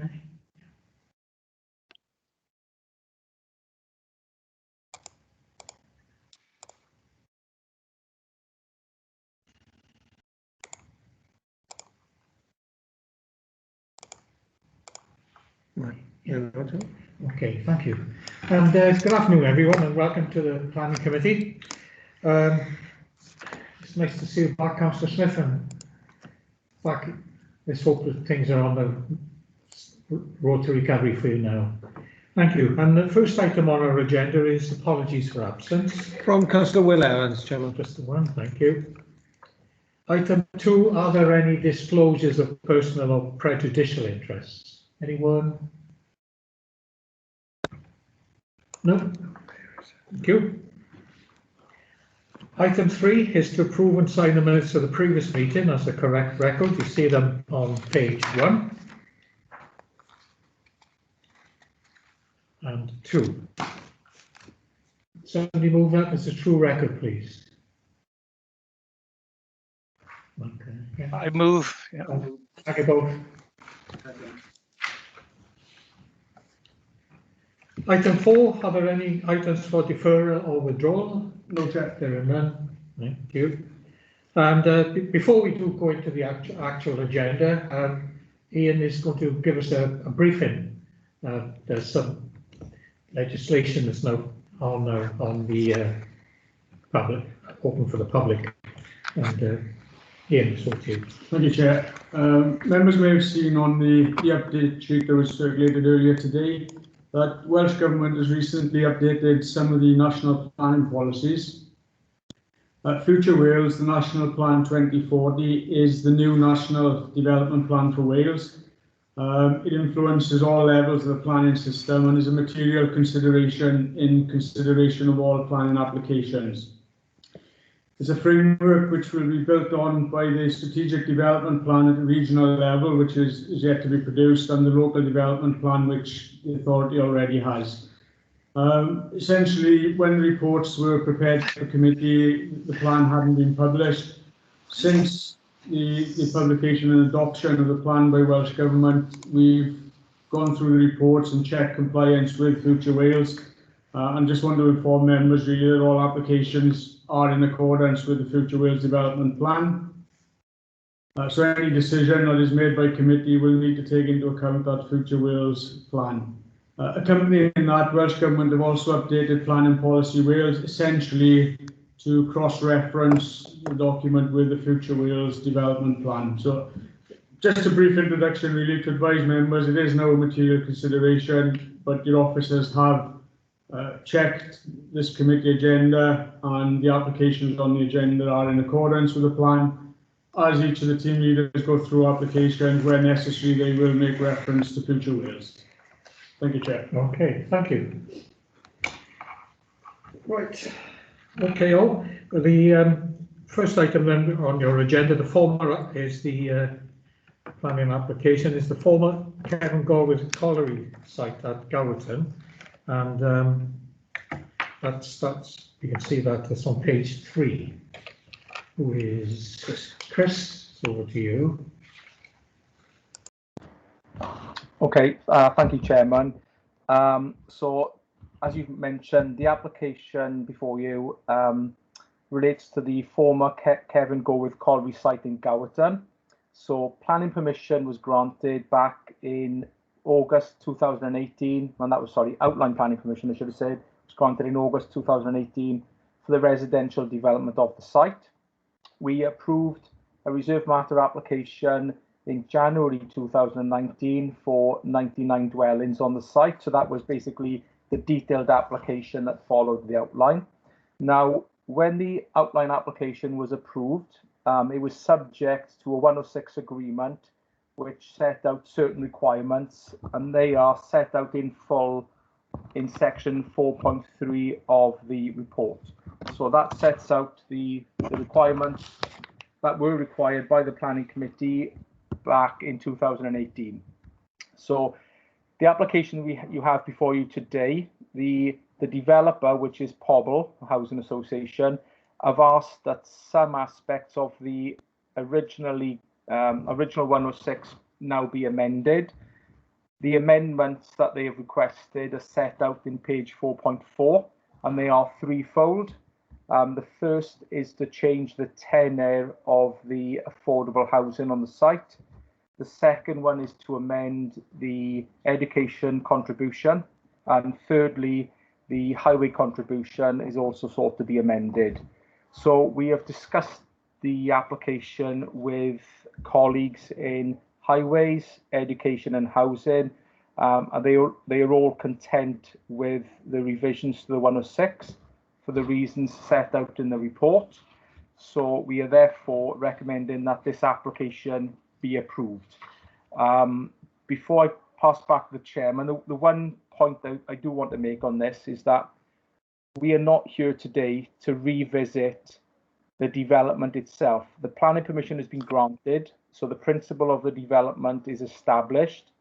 Okay. Right. Yeah, okay, thank you. And good afternoon, everyone, and welcome to the Planning Committee. It's nice to see you back, Councillor Smith, and back. Let's hope that things are on the road to recovery for you now. Thank you. And the first item on our agenda is apologies for absence. From Councillor Will Evans, Chairman. Just the one, thank you. Item 2, are there any disclosures of personal or prejudicial interests? Anyone? No? Thank you. Item 3 is to approve and sign the minutes of the previous meeting as a correct record. You see them on page 1 and 2. Somebody move that as a true record, please. Okay. Yeah. I move. Yeah. Thank you both. Item 4, are there any items for deferral or withdrawal? No, Chair. There are none. Thank you. And before we do go into the actual agenda, Ian is going to give us a briefing. There's some legislation that's now on the public, open for the public. And Ian, so to you. Thank you, Chair. Members may have seen on the update sheet that was circulated earlier today that Welsh Government has recently updated some of the national planning policies. Future Wales, the National Plan 2040, is the new National Development Plan for Wales. It influences all levels of the planning system and is a material consideration in consideration of all planning applications. It's a framework which will be built on by the Strategic Development Plan at the regional level, which is yet to be produced, and the Local Development Plan, which the authority already has. Essentially, when the reports were prepared for the committee, the plan hadn't been published. Since the publication and adoption of the plan by Welsh Government, we've gone through the reports and checked compliance with Future Wales. And just want to inform members really that all applications are in accordance with the Future Wales Development Plan. So any decision that is made by committee will need to take into account that Future Wales plan. Accompanying that, Welsh Government have also updated Planning Policy Wales, essentially to cross-reference the document with the Future Wales Development Plan. So just a brief introduction really to advise members, it is no material consideration, but your officers have checked this committee agenda, and the applications on the agenda are in accordance with the plan. As each of the team leaders go through applications, where necessary, they will make reference to Future Wales. Thank you, Chair. Okay, thank you. Right. Okay, all. The first item then on your agenda, the former is the planning application, is the former Kevin Gorwith colliery site at Gowerton. And that's you can see that it's on page 3. Who is Chris? It's over to you. Okay, thank you, Chairman. So, as you've mentioned, the application before you relates to the former Kevin Gorwith colliery site in Gowerton. So, planning permission was granted back in August 2018, and that was, sorry, outline planning permission, I should have said, was granted in August 2018 for the residential development of the site. We approved a reserve matter application in January 2019 for 99 dwellings on the site. So that was basically the detailed application that followed the outline. Now, when the outline application was approved, it was subject to a 106 agreement, which set out certain requirements, and they are set out in full in section 4.3 of the report. So that sets out the requirements that were required by the planning committee back in 2018. So the application you have before you today, the developer, which is Pobl Housing Association, have asked that some aspects of the original 106 now be amended. The amendments that they have requested are set out in page 4.4, and they are threefold. The first is to change the tenure of the affordable housing on the site. The second one is to amend the education contribution. And thirdly, the highway contribution is also sought to be amended. So we have discussed the application with colleagues in highways, education and housing, and they are all content with the revisions to the 106 for the reasons set out in the report. So we are therefore recommending that this application be approved. Before I pass back to the chairman, the one point that I do want to make on this is that we are not here today to revisit the development itself. The planning permission has been granted, so the principle of the development is established.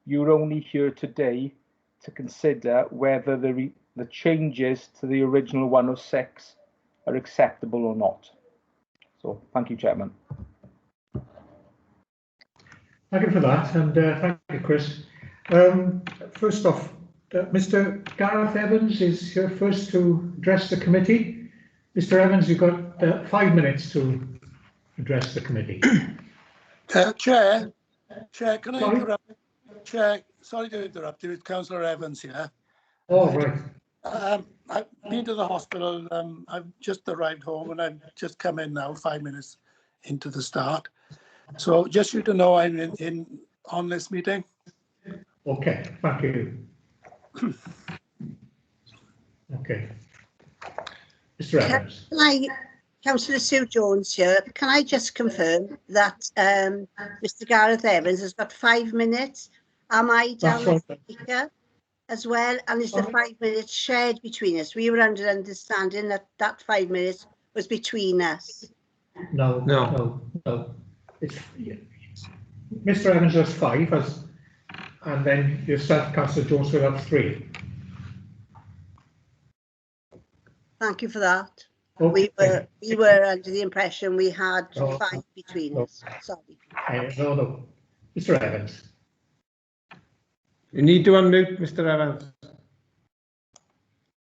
You're only here today to consider whether the changes to the original 106 are acceptable or not. So thank you, Chairman. Thank you for that, and thank you, Chris. First off, Mr. Gareth Evans is here first to address the committee. Mr. Evans, you've got 5 minutes to address the committee. Chair, can I interrupt? Chair, sorry to interrupt you. It's Councillor Evans here. Oh, right. I've been to the hospital. I've just arrived home and I've just come in now, 5 minutes into the start. So just you to know, I'm in on this meeting. Okay, thank you. Okay. Mr. Evans. Councillor Sue Jones here. Can I just confirm that Mr. Gareth Evans has got 5 minutes? Am I down as speaker as well? And is the 5 minutes shared between us? We were under understanding that that 5 minutes was between us. No. It's Mr. Evans has 5, and then yourself, Councillor Jones, will have 3. Thank you for that. Okay. We were under the impression we had 5 between us. Sorry. No. Mr. Evans. You need to unmute, Mr. Evans.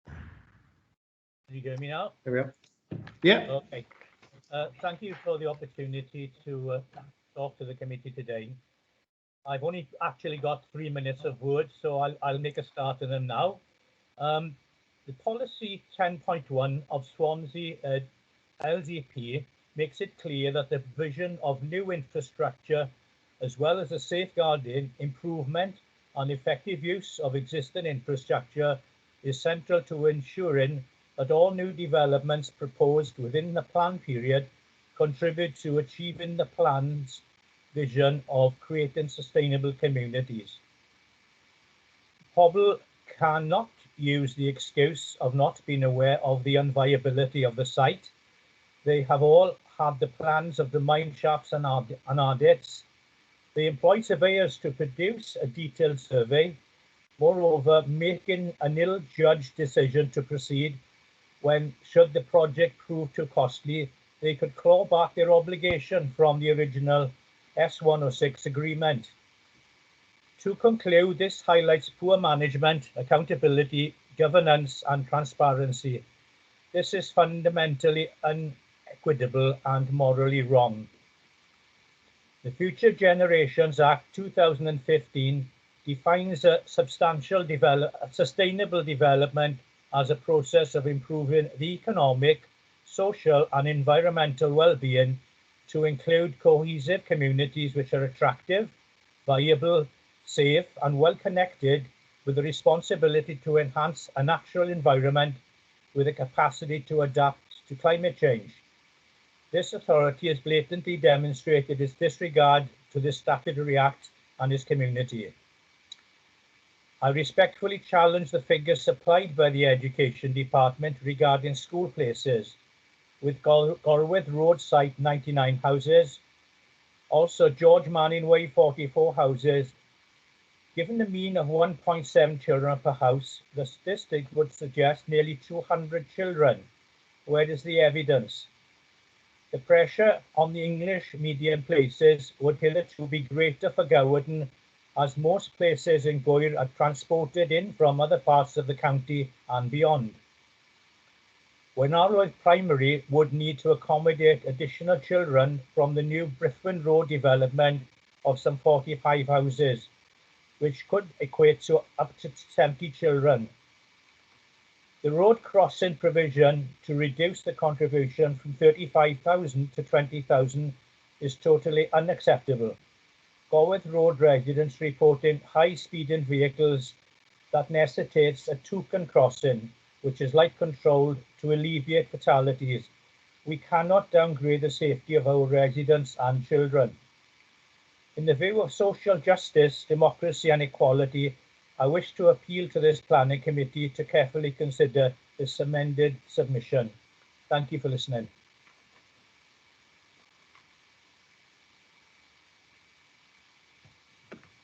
Can you hear me now? There we are. Yeah. Okay. Thank you for the opportunity to talk to the committee today. I've only actually got 3 minutes of words, so I'll make a start of them now. The policy 10.1 of Swansea LZP makes it clear that the provision of new infrastructure, as well as the safeguarding, improvement and effective use of existing infrastructure, is central to ensuring that all new developments proposed within the plan period contribute to achieving the plan's vision of creating sustainable communities. Pobl cannot use the excuse of not being aware of the unviability of the site. They have all had the plans of the mine shafts and adits. They employ surveyors to produce a detailed survey, moreover making an ill-judged decision to proceed when, should the project prove too costly, they could claw back their obligation from the original S106 agreement. To conclude, this highlights poor management, accountability, governance and transparency. This is fundamentally unequitable and morally wrong. The Future Generations Act 2015 defines a sustainable development as a process of improving the economic, social and environmental well-being to include cohesive communities which are attractive, viable, safe and well connected, with the responsibility to enhance a natural environment with the capacity to adapt to climate change. This authority has blatantly demonstrated its disregard to the Statutory Act and its community. I respectfully challenge the figures supplied by the Education Department regarding school places, with Gorwith Road site 99 houses, also George Manning Way 44 houses. Given the mean of 1.7 children per house, the statistic would suggest nearly 200 children. Where is the evidence? The pressure on the English medium places would hitherto be greater for Gowden as most places in Goir are transported in from other parts of the county and beyond. Wenarroedd Primary would need to accommodate additional children from the new Briffin Road development of some 45 houses, which could equate to up to 70 children. The road crossing provision to reduce the contribution from 35,000 to 20,000 is totally unacceptable. Gorwith Road residents reporting high-speeding vehicles that necessitates a token crossing, which is light controlled to alleviate fatalities. We cannot downgrade the safety of our residents and children. In the view of social justice, democracy and equality, I wish to appeal to this planning committee to carefully consider this amended submission. Thank you for listening.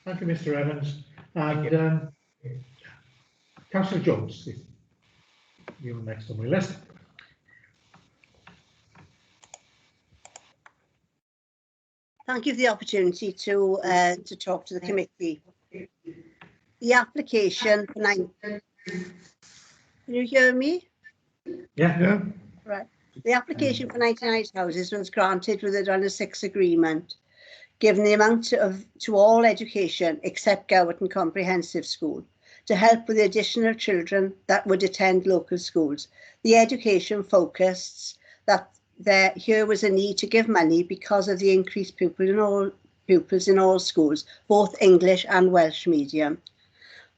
Thank you, Mr. Evans. And Councillor Jones, you're next on my list. Thank you for the opportunity to talk to the committee. The application for can you hear me? Yeah. Right. The application for 99 houses was granted with a 106 agreement, given the amount to all education except Gowerton Comprehensive School, to help with the additional children that would attend local schools. The education focused that here was a need to give money because of the increased pupils in all schools, both English and Welsh medium.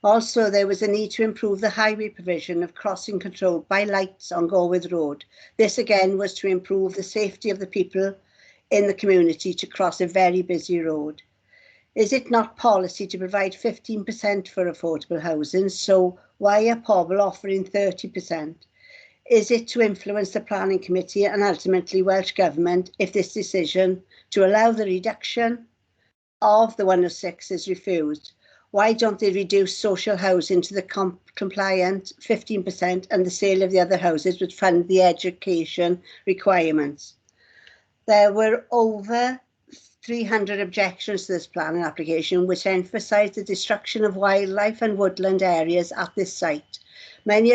Also, there was a need to improve the highway provision of crossing control by lights on Gorwith Road. This again was to improve the safety of the people in the community to cross a very busy road. Is it not policy to provide 15% for affordable housing? So why are Pobl offering 30%? Is it to influence the planning committee and ultimately Welsh Government if this decision to allow the reduction of the 106 is refused? Why don't they reduce social housing to the compliant 15% and the sale of the other houses would fund the education requirements? There were over 300 objections to this planning application, which emphasised the destruction of wildlife and woodland areas at this site. Many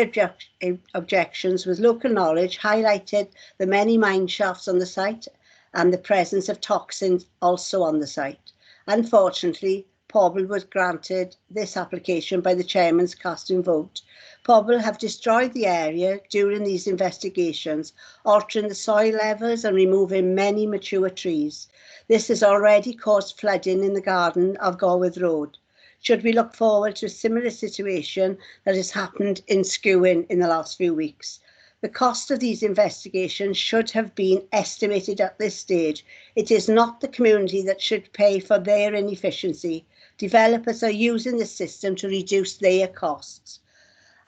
objections with local knowledge highlighted the many mine shafts on the site and the presence of toxins also on the site. Unfortunately, Pobl was granted this application by the chairman's casting vote. Pobl have destroyed the area during these investigations, altering the soil levels and removing many mature trees. This has already caused flooding in the garden of Gorwith Road. Should we look forward to a similar situation that has happened in Skewin in the last few weeks? The cost of these investigations should have been estimated at this stage. It is not the community that should pay for their inefficiency. Developers are using the system to reduce their costs.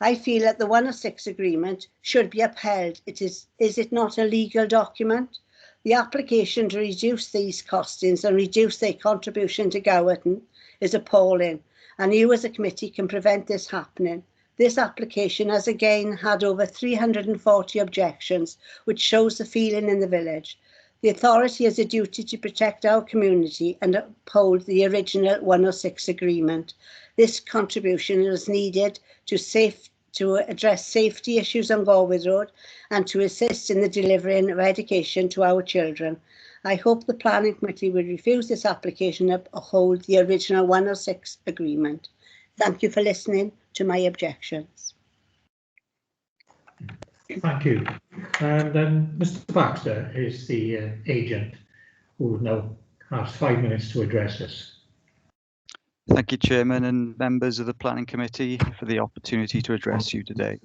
I feel that the 106 agreement should be upheld. Is it not a legal document? The application to reduce these costings and reduce their contribution to Gowerton is appalling, and you as a committee can prevent this happening. This application has again had over 340 objections, which shows the feeling in the village. The authority has a duty to protect our community and uphold the original 106 agreement. This contribution is needed to address safety issues on Gorwith Road and to assist in the delivering of education to our children. I hope the planning committee will refuse this application and uphold the original 106 agreement. Thank you for listening to my objections. Thank you. And then Mr. Baxter is the agent who now has 5 minutes to address us. Thank you, Chairman and members of the Planning Committee, for the opportunity to address you today.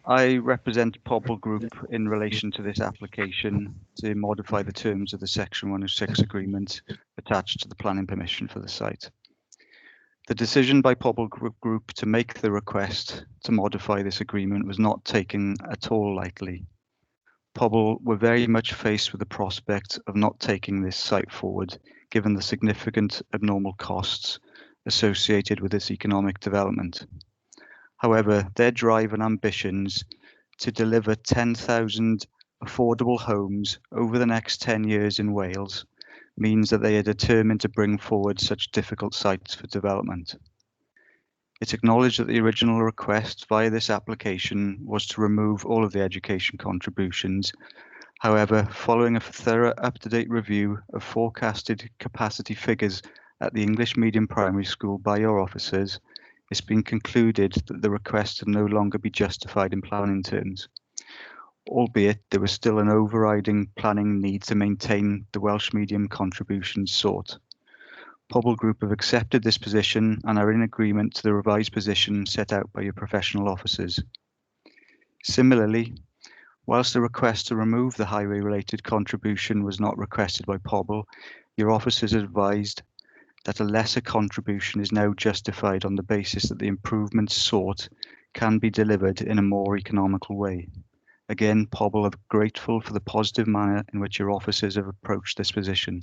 I represent Pobl Group in relation to this application to modify the terms of the Section 106 agreement attached to the planning permission for the site. The decision by Pobl Group to make the request to modify this agreement was not taken at all lightly. Pobl were very much faced with the prospect of not taking this site forward, given the significant abnormal costs associated with this economic development. However, their drive and ambitions to deliver 10,000 affordable homes over the next 10 years in Wales means that they are determined to bring forward such difficult sites for development. It's acknowledged that the original request via this application was to remove all of the education contributions. However, following a thorough up-to-date review of forecasted capacity figures at the English Medium Primary School by your officers, it's been concluded that the request can no longer be justified in planning terms, albeit there was still an overriding planning need to maintain the Welsh medium contributions sought. Pobl Group have accepted this position and are in agreement to the revised position set out by your professional officers. Similarly, whilst the request to remove the highway-related contribution was not requested by Pobl, your officers advised that a lesser contribution is now justified on the basis that the improvements sought can be delivered in a more economical way. Again, Pobl are grateful for the positive manner in which your officers have approached this position.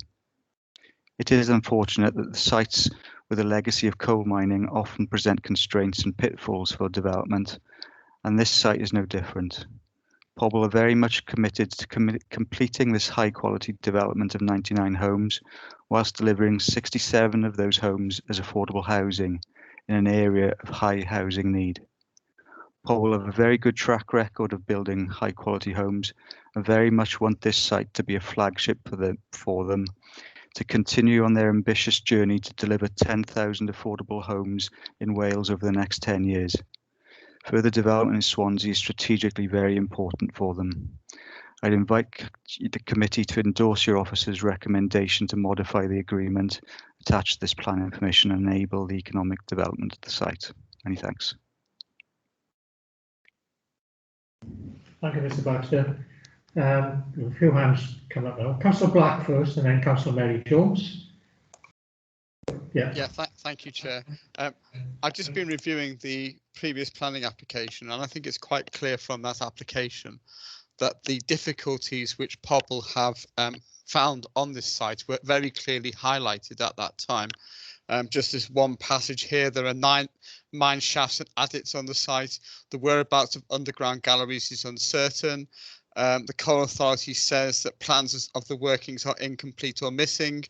It is unfortunate that the sites with a legacy of coal mining often present constraints and pitfalls for development, and this site is no different. Pobl are very much committed to completing this high-quality development of 99 homes, whilst delivering 67 of those homes as affordable housing in an area of high housing need. Pobl have a very good track record of building high-quality homes and very much want this site to be a flagship for them, to continue on their ambitious journey to deliver 10,000 affordable homes in Wales over the next 10 years. Further development in Swansea is strategically very important for them. I'd invite the committee to endorse your officer's recommendation to modify the agreement attached to this planning permission and enable the economic development of the site. Many thanks. Thank you, Mr. Baxter. A few hands come up now. Councillor Black first, and then Councillor Mary Jones. Thank you, Chair. I've just been reviewing the previous planning application, and I think it's quite clear from that application that the difficulties which Pobl have found on this site were very clearly highlighted at that time. Just as one passage here, there are 9 mine shafts and adits on the site. The whereabouts of underground galleries is uncertain. The Coal Authority says that plans of the workings are incomplete or missing,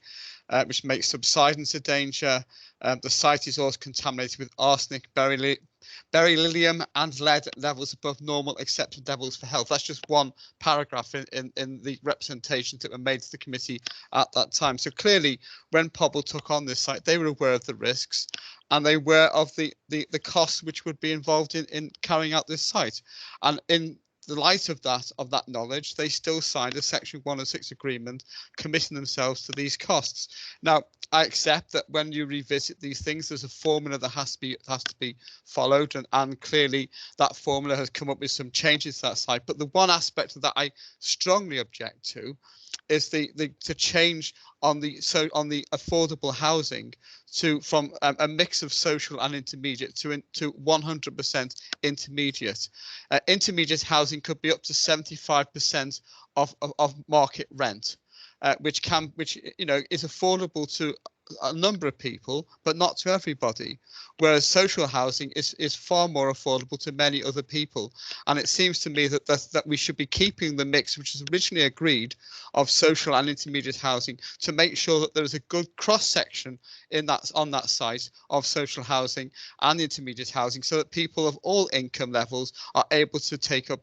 which makes subsidence a danger. The site is also contaminated with arsenic, beryllium and lead levels above normal accepted levels for health. That's just one paragraph in the representations that were made to the committee at that time. So clearly, when Pobl took on this site, they were aware of the risks and they were of the costs which would be involved in carrying out this site. And in the light of that knowledge, they still signed a Section 106 agreement committing themselves to these costs. Now, I accept that when you revisit these things, there's a formula that has to be followed, and clearly that formula has come up with some changes to that site. But the one aspect of that I strongly object to is the change on the affordable housing from a mix of social and intermediate to 100% intermediate. Intermediate housing could be up to 75% of market rent, which is affordable to a number of people, but not to everybody, whereas social housing is far more affordable to many other people. And it seems to me that we should be keeping the mix which was originally agreed of social and intermediate housing to make sure that there is a good cross-section on that site of social housing and intermediate housing, so that people of all income levels are able to take up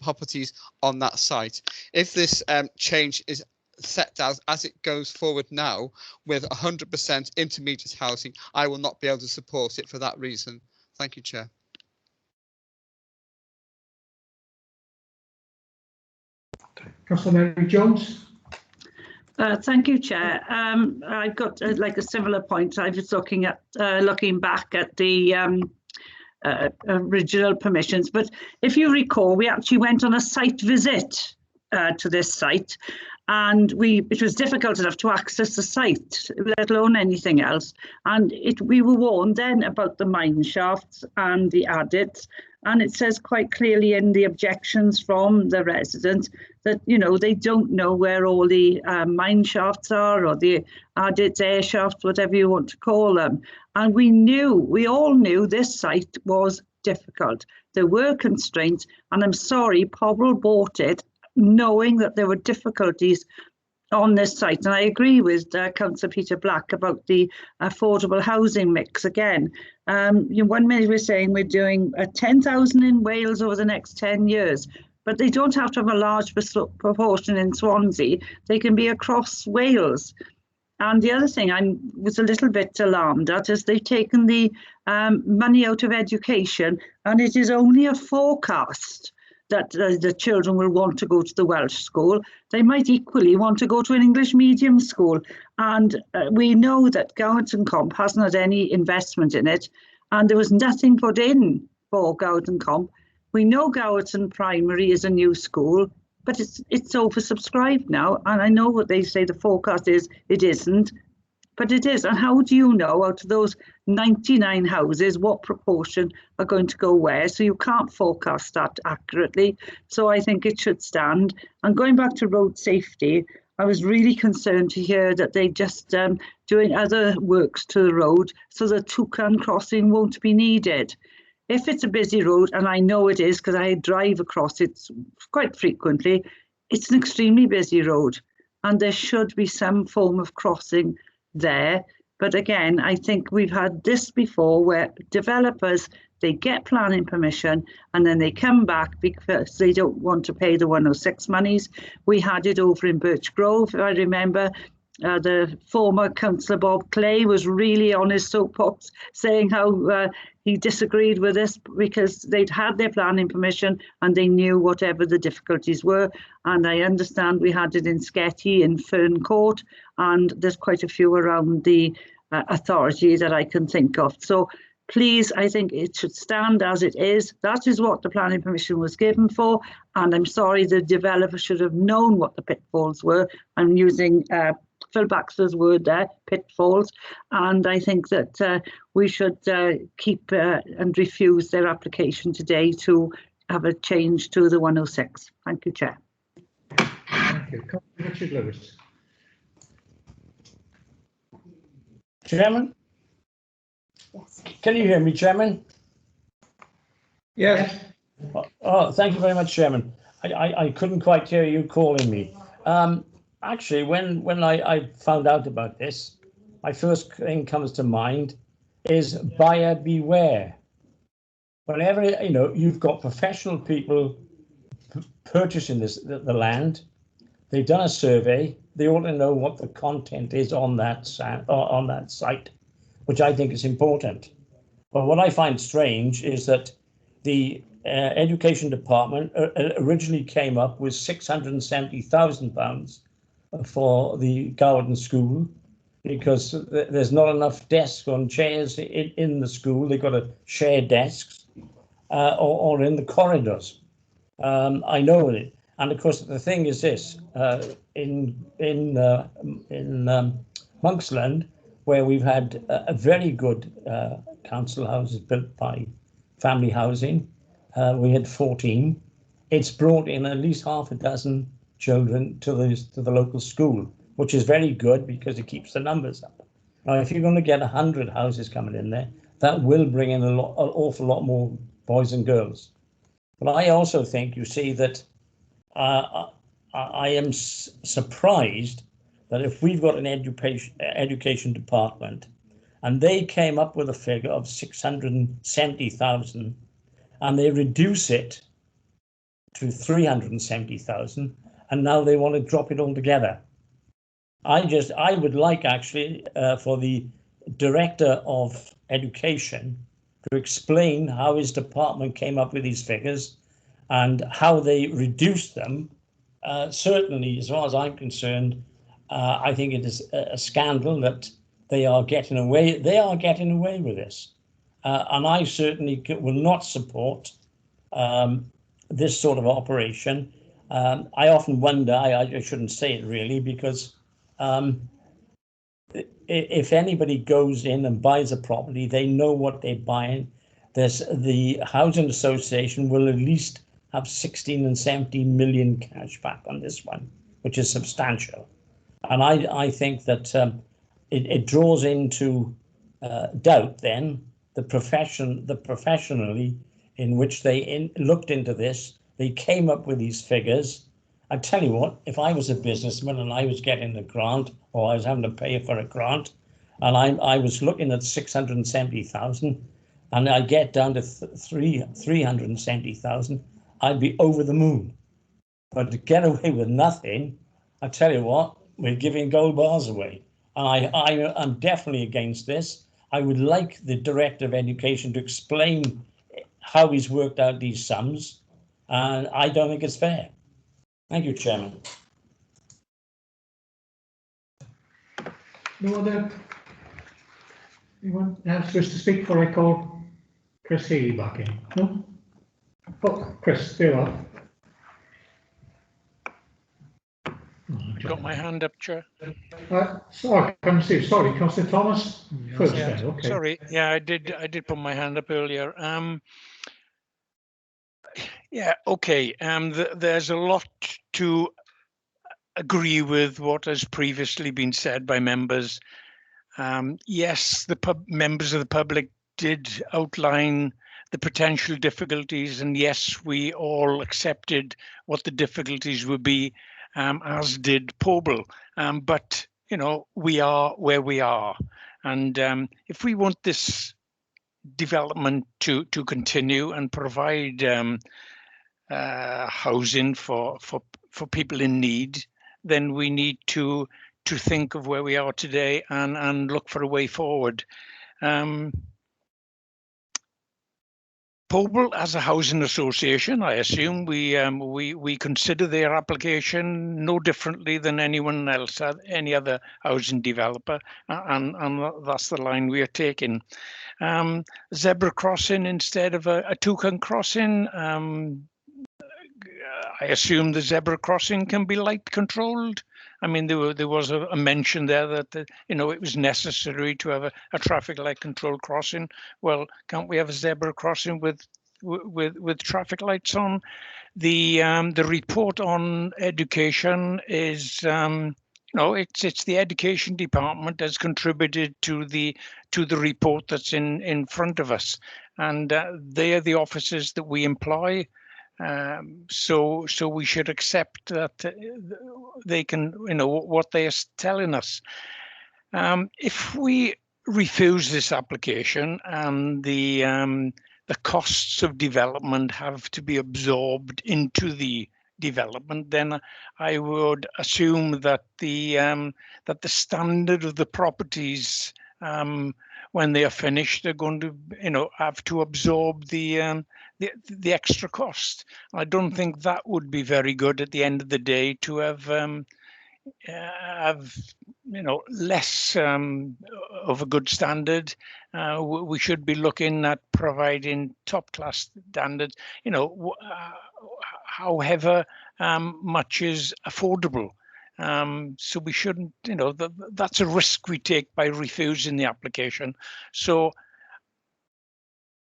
properties on that site. If this change is set out as it goes forward now with 100% intermediate housing, I will not be able to support it for that reason. Thank you, Chair. Councillor Mary Jones. Thank you, Chair. I've got like a similar point. I was looking back at the original permissions, but if you recall, we actually went on a site visit to this site, and it was difficult enough to access the site, let alone anything else. And we were warned then about the mine shafts and the adits, and it says quite clearly in the objections from the residents that, you know, they don't know where all the mine shafts are, or the adits, air shafts, whatever you want to call them. And we all knew this site was difficult. There were constraints, and I'm sorry, Pobl bought it knowing that there were difficulties on this site, and I agree with Councillor Peter Black about the affordable housing mix again. You know, 1 minute we're saying we're doing 10,000 in Wales over the next 10 years, but they don't have to have a large proportion in Swansea. They can be across Wales. And the other thing I was a little bit alarmed at is they've taken the money out of education, and it is only a forecast that the children will want to go to the Welsh school. They might equally want to go to an English medium school. And we know that Goward Comp hasn't had any investment in it, and there was nothing put in for Goward Comp. We know Gowerton Primary is a new school, but it's oversubscribed now. And I know what they say the forecast is, it isn't. But it is. And how do you know out of those 99 houses what proportion are going to go where? So you can't forecast that accurately. So I think it should stand. And going back to road safety, I was really concerned to hear that they just doing other works to the road so the Toucan crossing won't be needed. If it's a busy road, and I know it is because I drive across it quite frequently, it's an extremely busy road and there should be some form of crossing there. But again, I think we've had this before where developers, they get planning permission and then they come back because they don't want to pay the 106 monies. We had it over in Birch Grove. I remember the former councillor Bob Clay was really on his soapbox saying how he disagreed with this because they'd had their planning permission and they knew whatever the difficulties were. And I understand we had it in Sketty, in Fern Court, and there's quite a few around the authority that I can think of. So please, I think it should stand as it is. That is what the planning permission was given for. And I'm sorry, the developer should have known what the pitfalls were. I'm using Phil Baxter's word there, pitfalls. And I think that we should keep and refuse their application today to have a change to the 106. Thank you, Chair. Thank you. Richard Lewis. Chairman? Yes. Can you hear me, Chairman? Yes. Oh, thank you very much, Chairman. I couldn't quite hear you calling me. Actually, when I found out about this, my first thing comes to mind is buyer beware. Whenever, you know, you've got professional people purchasing the land, they've done a survey, they ought to know what the content is on that site, which I think is important. But what I find strange is that the Education Department originally came up with £670,000 for the Gowerton School because there's not enough desks and chairs in the school. They've got to share desks or in the corridors. I know it. And of course, the thing is this, in Monksland, where we've had a very good council houses built by family housing, we had 14. It's brought in at least half a dozen children to the local school, which is very good because it keeps the numbers up. Now, if you're going to get 100 houses coming in there, that will bring in an awful lot more boys and girls. But I also think, you see, that I am surprised that if we've got an education department and they came up with a figure of 670,000 and they reduce it to 370,000 and now they want to drop it all together. I would like actually for the Director of Education to explain how his department came up with these figures and how they reduced them. Certainly, as far as I'm concerned, I think it is a scandal that they are getting away. They are getting away with this, and I certainly will not support this sort of operation. I often wonder. I shouldn't say it really, because if anybody goes in and buys a property, they know what they're buying. The Housing Association will at least have 16 and 17 million cash back on this one, which is substantial. And I think that it draws into doubt then the professionally in which they looked into this. They came up with these figures, I tell you what, if I was a businessman and I was getting a grant, or I was having to pay for a grant, and I was looking at 670,000, and I get down to 370,000, I'd be over the moon. But to get away with nothing, I tell you what, we're giving gold bars away. And I'm definitely against this. I would like the Director of Education to explain how he's worked out these sums, and I don't think it's fair. Thank you, Chairman. No other? Anyone else wish to speak before I call Chris Healy back in? No? Oh, Chris, there you are. I've got my hand up, Chair. Sorry, Councillor Thomas first. Yeah, then, okay. sorry. Yeah, I did put my hand up earlier. Yeah, okay. There's a lot to agree with what has previously been said by members. Yes, the members of the public did outline the potential difficulties, and yes, we all accepted what the difficulties would be, as did Pobl. But you know, we are where we are, and if we want this development to continue and provide housing for people in need, then we need to think of where we are today and look for a way forward. Pobl, as a housing association, I assume we consider their application no differently than anyone else, any other housing developer, and that's the line we are taking. Zebra crossing instead of a toucan crossing. I assume the zebra crossing can be light controlled. I mean, there was a mention there that you know, it was necessary to have a traffic light controlled crossing. Well, can't we have a zebra crossing with traffic lights on? The report on education is no, it's the education department has contributed to the report that's in front of us, and they are the officers that we employ. So we should accept that they can, you know, what they are telling us. If we refuse this application and the costs of development have to be absorbed into the development, then I would assume that the standard of the properties when they are finished are going to, you know, have to absorb the extra cost. I don't think that would be very good at the end of the day to have you know, less of a good standard. We should be looking at providing top class standards, you know, however much is affordable. So we shouldn't, you know, that's a risk we take by refusing the application. So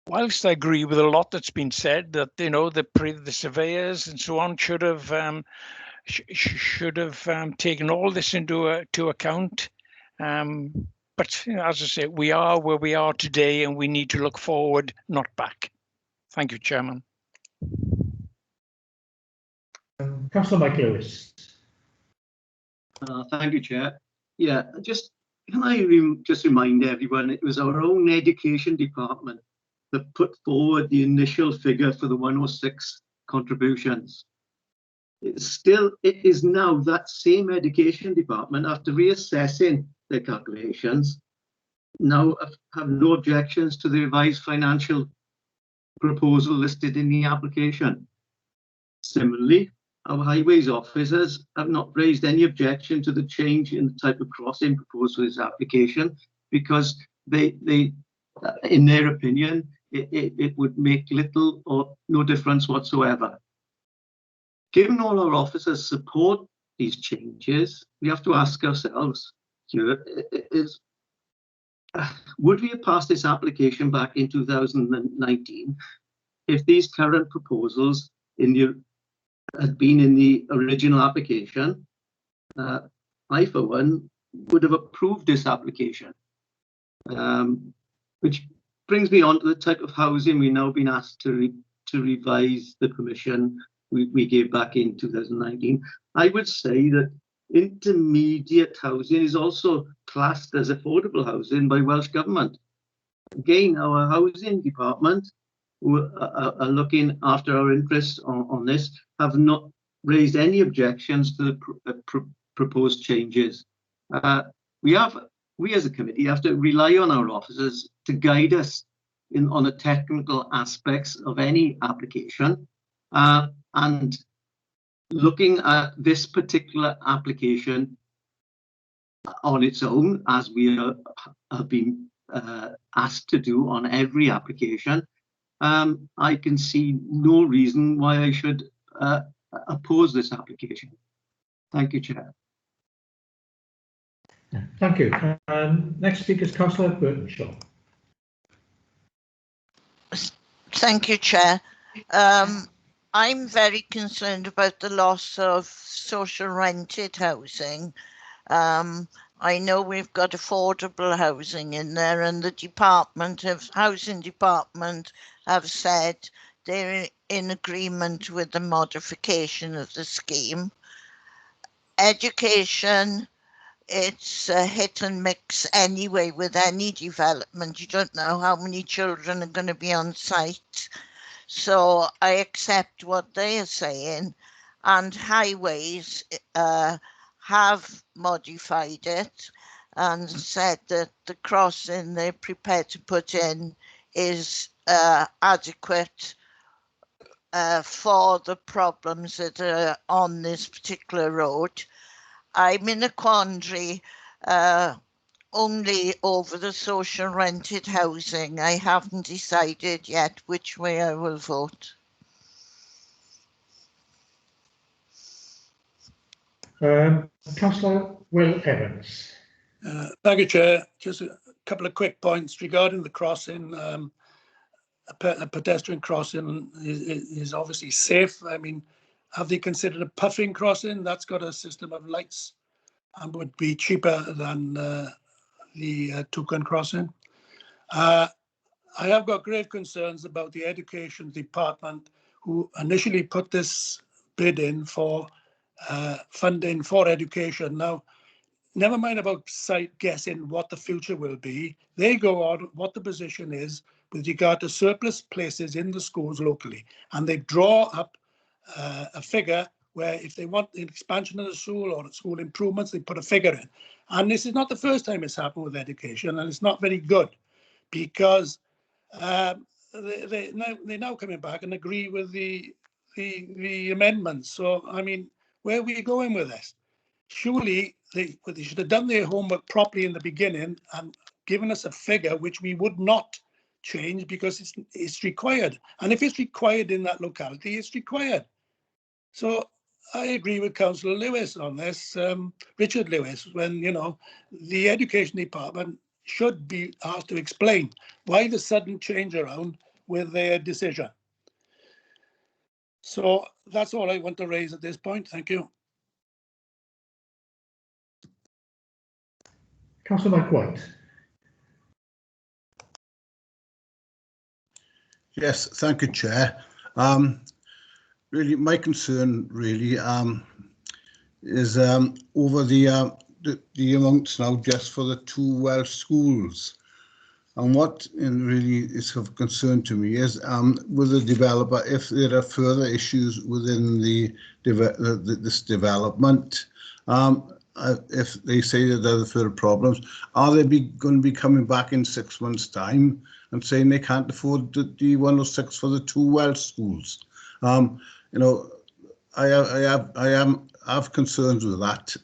whilst I agree with a lot that's been said, that, you know, the surveyors and so on should have taken all this into account. But you know, as I say, we are where we are today, and we need to look forward, not back. Thank you, Chairman. Councillor Mike Lewis. Thank you, Chair. Yeah, can I just remind everyone, it was our own education department that put forward the initial figure for the 106 contributions. It is now that same education department, after reassessing their calculations, now have no objections to the revised financial proposal listed in the application. Similarly, our highways officers have not raised any objection to the change in the type of crossing proposed for this application, because they in their opinion, it would make little or no difference whatsoever. Given all our officers support these changes, we have to ask ourselves, would we have passed this application back in 2019 if these current proposals had been in the original application? I, for one, would have approved this application, which brings me on to the type of housing we've now been asked to revise the permission we gave back in 2019. I would say that intermediate housing is also classed as affordable housing by Welsh Government. Again, our housing department, who are looking after our interests on this, have not raised any objections to the proposed changes. We as a committee have to rely on our officers to guide us on the technical aspects of any application. And looking at this particular application on its own, as we have been asked to do on every application, I can see no reason why I should oppose this application. Thank you, Chair. Thank you. Next speaker is Councillor Burtonshaw. Thank you, Chair. I'm very concerned about the loss of social rented housing. I know we've got affordable housing in there, and the housing department have said they're in agreement with the modification of the scheme. Education, it's a hit and mix anyway with any development. You don't know how many children are going to be on site. So I accept what they are saying, and highways have modified it and said that the crossing they're prepared to put in is adequate for the problems that are on this particular road. I'm in a quandary only over the social rented housing. I haven't decided yet which way I will vote. Councillor Will Evans. Thank you, Chair. Just a couple of quick points regarding the crossing. A pedestrian crossing is obviously safe. I mean, have they considered a puffing crossing? That's got a system of lights and would be cheaper than the token crossing. I have got grave concerns about the education department, who initially put this bid in for funding for education. Now, never mind about guessing what the future will be. They go on what the position is with regard to surplus places in the schools locally, and they draw up a figure where if they want an expansion of the school or school improvements, they put a figure in. And this is not the first time it's happened with education, and it's not very good, because they're now coming back and agree with the amendments. So, I mean, where are we going with this? Surely they should have done their homework properly in the beginning and given us a figure which we would not change, because it's required. And if it's required in that locality, it's required. So I agree with Councillor Lewis on this, Richard Lewis, when, you know, the education department should be asked to explain why the sudden change around with their decision. So that's all I want to raise at this point. Thank you. Councillor Mike White. Yes, thank you, Chair. Really, my concern really is over the amounts now just for the 2 Welsh schools. And what really is of concern to me is with the developer, if there are further issues within this development, if they say that there are further problems, are they going to be coming back in 6 months' time and saying they can't afford the 106 for the 2 Welsh schools? You know, I have concerns with that.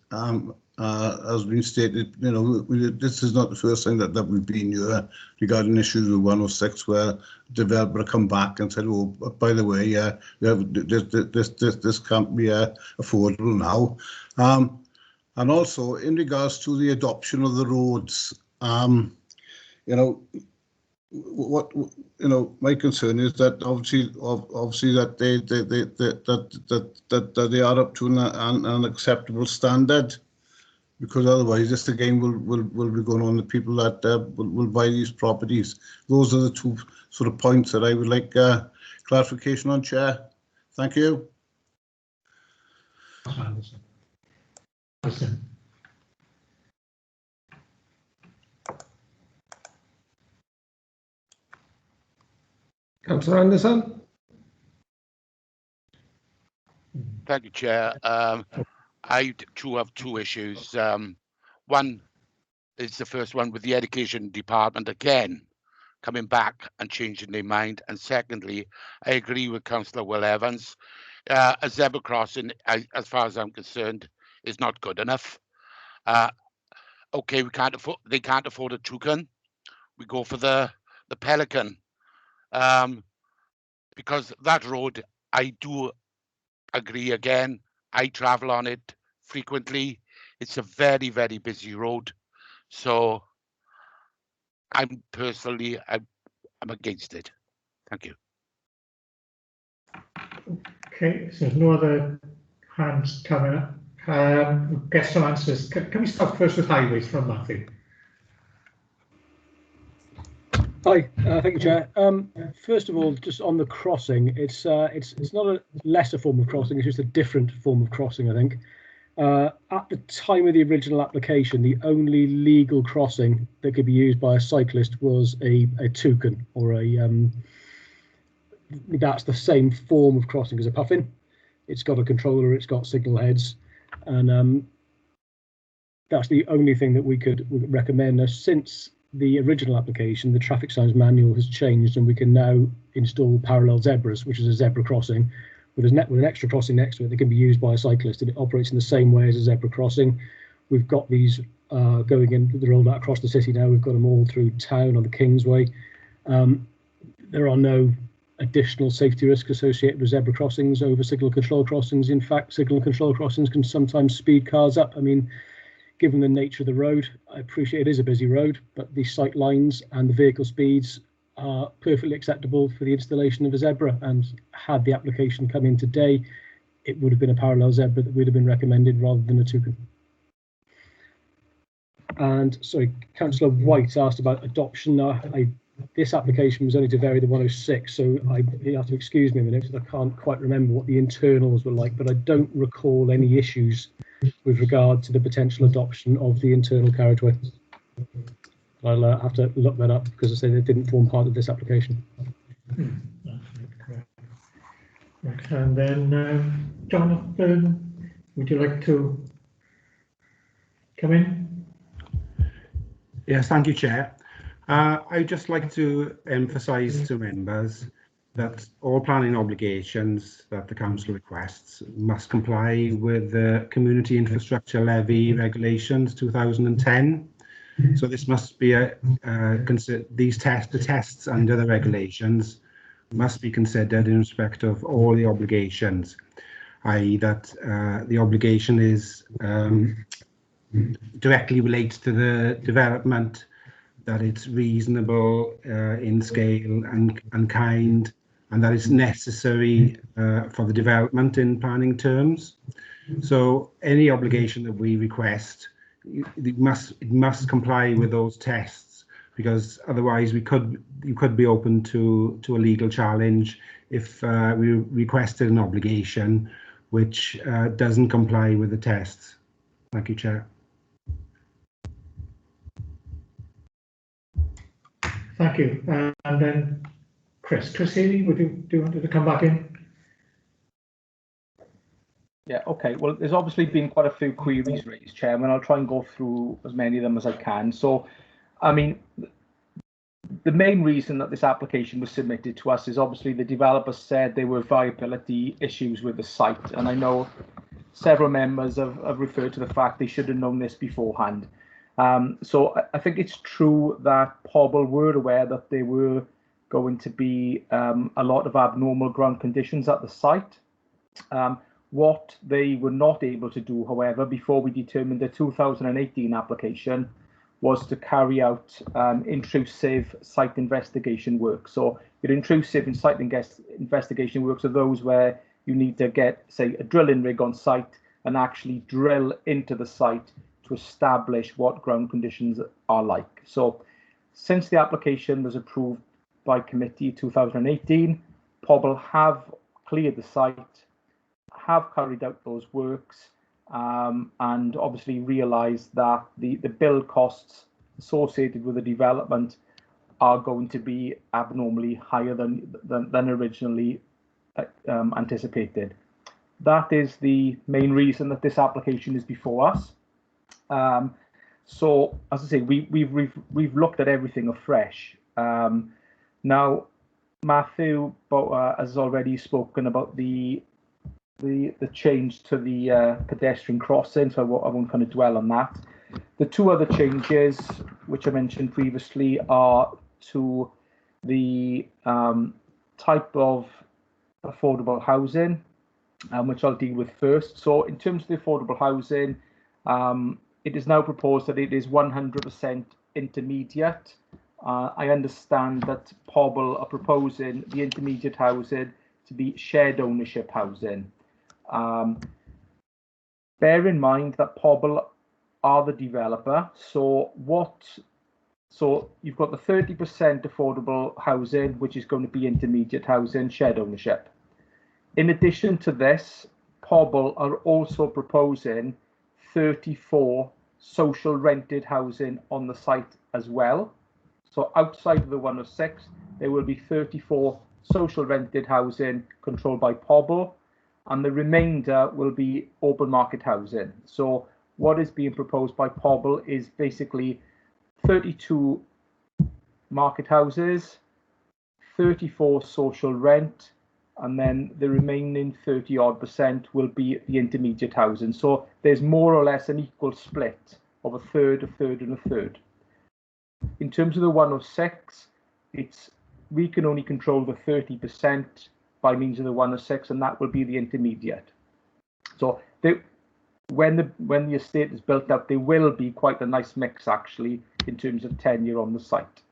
As been stated, you know, this is not the first time that we've been here regarding issues with 106, where a developer come back and said, "Oh, by the way, this can't be affordable now." And also in regards to the adoption of the roads, you know, my concern is that obviously that they are up to an acceptable standard, because otherwise this again will be going on the people that will buy these properties. Those are the 2 sort of points that I would like clarification on, Chair. Thank you. Anderson. Councillor Anderson. Thank you, Chair. I too have two issues. One is the first one with the Education Department again coming back and changing their mind. And secondly, I agree with Councillor Will Evans. A zebra crossing, as far as I'm concerned, is not good enough. Okay, they can't afford a toucan. We go for the pelican. Because that road, I do agree again. I travel on it frequently. It's a very, very busy road. So I'm against it. Thank you. Okay, so there's no other hands coming up. Guess some answers. Can we start first with highways from Matthew? Hi, thank you, Chair. First of all, just on the crossing, it's not a lesser form of crossing, it's just a different form of crossing, I think. At the time of the original application, the only legal crossing that could be used by a cyclist was a toucan, or that's the same form of crossing as a puffin. It's got a controller, it's got signal heads, and that's the only thing that we could recommend. Now, since the original application, the traffic signs manual has changed, and we can now install parallel zebras, which is a zebra crossing with an extra crossing next to it that can be used by a cyclist, and it operates in the same way as a zebra crossing. We've got these going in, they're rolled out across the city now. We've got them all through town on the Kingsway. There are no additional safety risks associated with zebra crossings over signal control crossings. In fact, signal control crossings can sometimes speed cars up. I mean, given the nature of the road, I appreciate it is a busy road, but the sight lines and the vehicle speeds are perfectly acceptable for the installation of a zebra. And had the application come in today, it would have been a parallel zebra that would have been recommended rather than a toucan. And sorry, Councillor White asked about adoption. This application was only to vary the 106, so you have to excuse me a minute because I can't quite remember what the internals were like, but I don't recall any issues with regard to the potential adoption of the internal carriageway. I'll have to look that up because I say they didn't form part of this application. Right, and then Jonathan, would you like to come in? Yes, thank you, Chair. I'd just like to emphasise to members that all planning obligations that the Council requests must comply with the Community Infrastructure Levy Regulations 2010. So this must be the tests under the regulations must be considered in respect of all the obligations, i.e. that the obligation is directly relates to the development, that it's reasonable in scale and kind, and that it's necessary for the development in planning terms. So any obligation that we request, it must comply with those tests, because otherwise you could be open to a legal challenge if we requested an obligation which doesn't comply with the tests. Thank you, Chair. Thank you. And then Chris Healy, do you want to come back in? Yeah, okay. Well, there's obviously been quite a few queries raised, Chairman. I'll try and go through as many of them as I can. So, I mean, the main reason that this application was submitted to us is obviously the developer said there were viability issues with the site. And I know several members have referred to the fact they should have known this beforehand. So I think it's true that Pobl were aware that there were going to be a lot of abnormal ground conditions at the site. What they were not able to do, however, before we determined the 2018 application, was to carry out intrusive site investigation work. So your intrusive and site investigation works are those where you need to get, say, a drilling rig on site and actually drill into the site to establish what ground conditions are like. So since the application was approved by committee 2018, Pobl have cleared the site, have carried out those works and obviously realised that the build costs associated with the development are going to be abnormally higher than originally anticipated. That is the main reason that this application is before us. So, as I say, we've looked at everything afresh. Now, Matthew has already spoken about the change to the pedestrian crossing, so I won't kind of dwell on that. The two other changes, which I mentioned previously, are to the type of affordable housing, which I'll deal with first. So in terms of the affordable housing, it is now proposed that it is 100% intermediate. I understand that Pobl are proposing the intermediate housing to be shared ownership housing. Bear in mind that Pobl are the developer, so you've got the 30% affordable housing, which is going to be intermediate housing, shared ownership. In addition to this, Pobl are also proposing 34 social rented housing on the site as well. So outside of the 106, there will be 34 social rented housing controlled by Pobl, and the remainder will be open market housing. So what is being proposed by Pobl is basically 32 market houses, 34 social rent, and then the remaining 30% will be the intermediate housing. So there's more or less an equal split of a third, and a third. In terms of the 106, we can only control the 30% by means of the 106, and that will be the intermediate. So when the estate is built up, there will be quite a nice mix actually in terms of tenure on the site.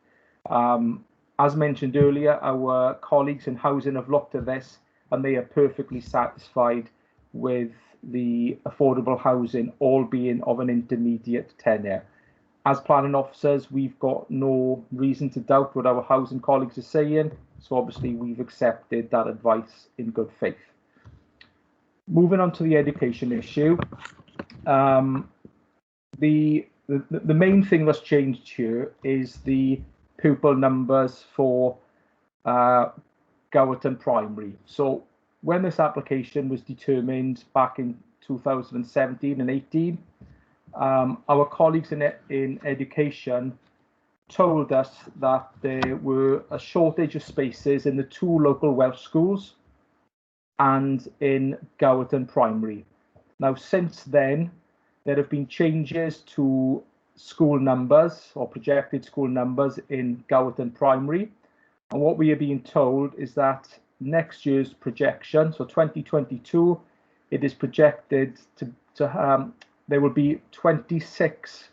As mentioned earlier, our colleagues in housing have looked at this and they are perfectly satisfied with the affordable housing all being of an intermediate tenure. As planning officers, we've got no reason to doubt what our housing colleagues are saying, so obviously we've accepted that advice in good faith. Moving on to the education issue, the main thing that's changed here is the pupil numbers for Gowerton Primary. So when this application was determined back in 2017 and 18, our colleagues in education told us that there were a shortage of spaces in the two local Welsh schools and in Gowerton Primary. Now, since then, there have been changes to school numbers or projected school numbers in Gowerton Primary. And what we are being told is that next year's projection, so 2022, it is projected there will be 26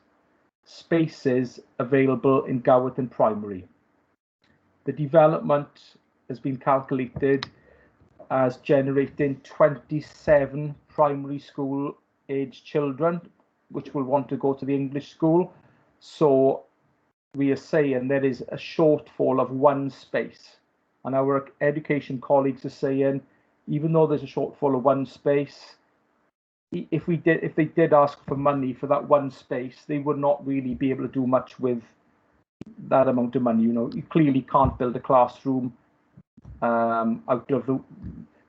spaces available in Gowerton Primary. The development has been calculated as generating 27 primary school age children which will want to go to the English school. So we are saying there is a shortfall of one space, and our education colleagues are saying even though there's a shortfall of one space, if they did ask for money for that one space, they would not really be able to do much with that amount of money. You know, you clearly can't build a classroom out of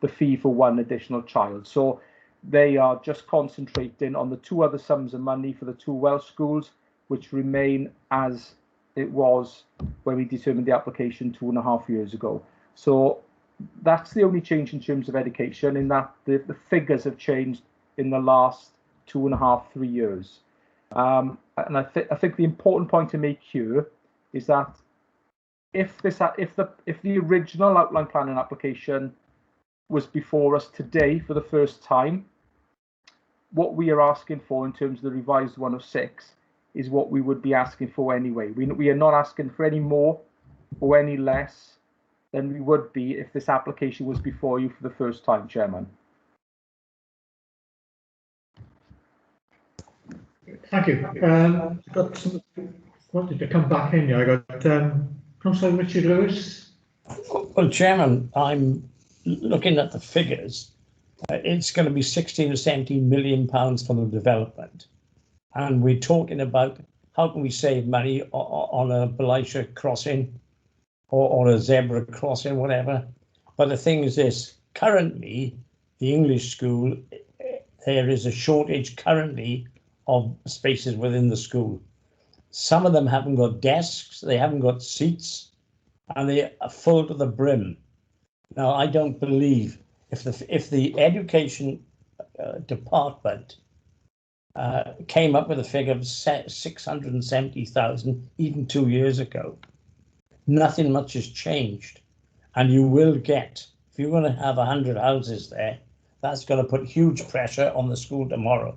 the fee for one additional child. So they are just concentrating on the two other sums of money for the two Welsh schools, which remain as it was when we determined the application 2.5 years ago. So that's the only change in terms of education, in that the figures have changed in the last 2.5-3 years. And I think the important point to make here is that if the original outline planning application was before us today for the first time, what we are asking for in terms of the revised 106 is what we would be asking for anyway. We are not asking for any more or any less than we would be if this application was before you for the first time, Chairman. Thank you. Got some, wanted to come back in here. I got Councillor Richard Lewis. Well, Chairman, I'm looking at the figures, It's going to be 16 or 17 million pounds for the development. And we're talking about how can we save money on a Belisha crossing or a zebra crossing, whatever. But the thing is this, currently, the English school, there is a shortage currently of spaces within the school. Some of them haven't got desks, they haven't got seats, and they are full to the brim. Now, I don't believe if the education department came up with a figure of 670,000 even 2 years ago, nothing much has changed. And you will get, if you're going to have 100 houses there, that's going to put huge pressure on the school tomorrow.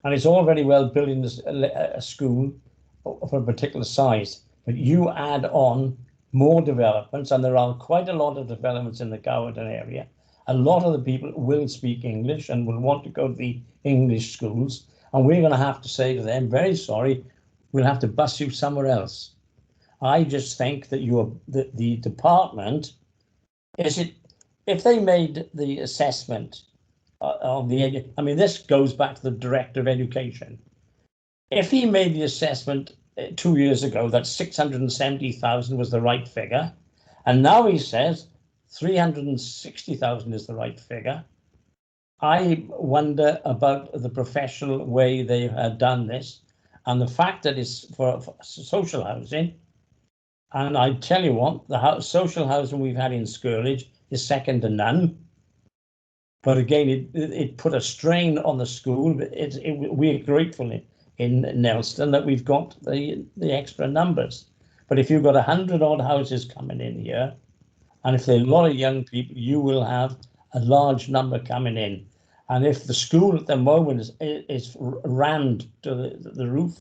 And it's all very well building a school for a particular size, but you add on more developments, and there are quite a lot of developments in the Gowerton area. A lot of the people will speak English and will want to go to the English schools, and we're going to have to say to them, very sorry, we'll have to bus you somewhere else. I just think that the department, if they made the assessment of the, I mean, this goes back to the Director of Education. If he made the assessment 2 years ago that 670,000 was the right figure, and now he says 360,000 is the right figure, I wonder about the professional way they have done this, and the fact that it's for social housing. And I tell you what, the social housing we've had in Skirridge is second to none. But again, it put a strain on the school. We're grateful in Nelston that we've got the extra numbers. But if you've got 100 odd houses coming in here, and if there are a lot of young people, you will have a large number coming in. And if the school at the moment is rammed to the roof,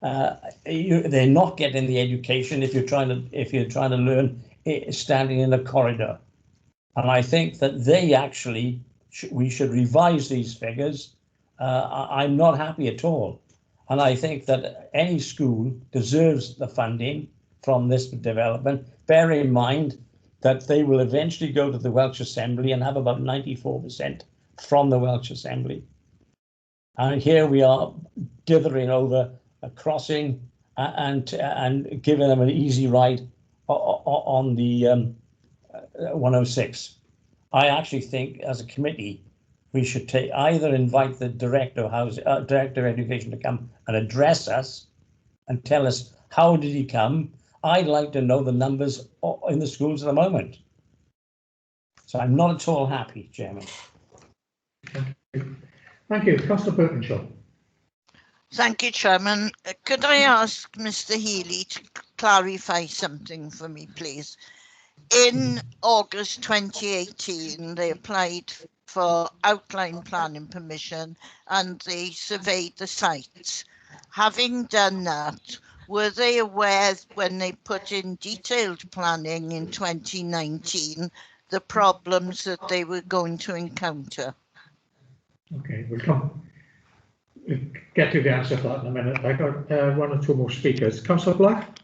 they're not getting the education if you're trying to learn standing in a corridor. And I think that we should revise these figures. I'm not happy at all. And I think that any school deserves the funding from this development. Bear in mind that they will eventually go to the Welsh Assembly and have about 94% from the Welsh Assembly. And here we are dithering over a crossing and giving them an easy ride on the 106. I actually think, as a committee, we should either invite the Director of Education to come and address us and tell us how did he come. I'd like to know the numbers in the schools at the moment. So I'm not at all happy, Chairman. Thank you. Councillor Birkinshaw. Thank you, Chairman. Could I ask Mr. Healy to clarify something for me, please? In August 2018, they applied for outline planning permission and they surveyed the sites. Having done that, were they aware when they put in detailed planning in 2019 the problems that they were going to encounter? Okay, we'll get to the answer to that in a minute. I got one or two more speakers. Councillor Black?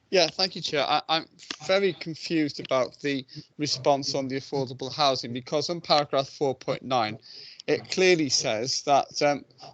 Yeah, thank you, Chair. I'm very confused about the response on the affordable housing, because on paragraph 4.9, it clearly says that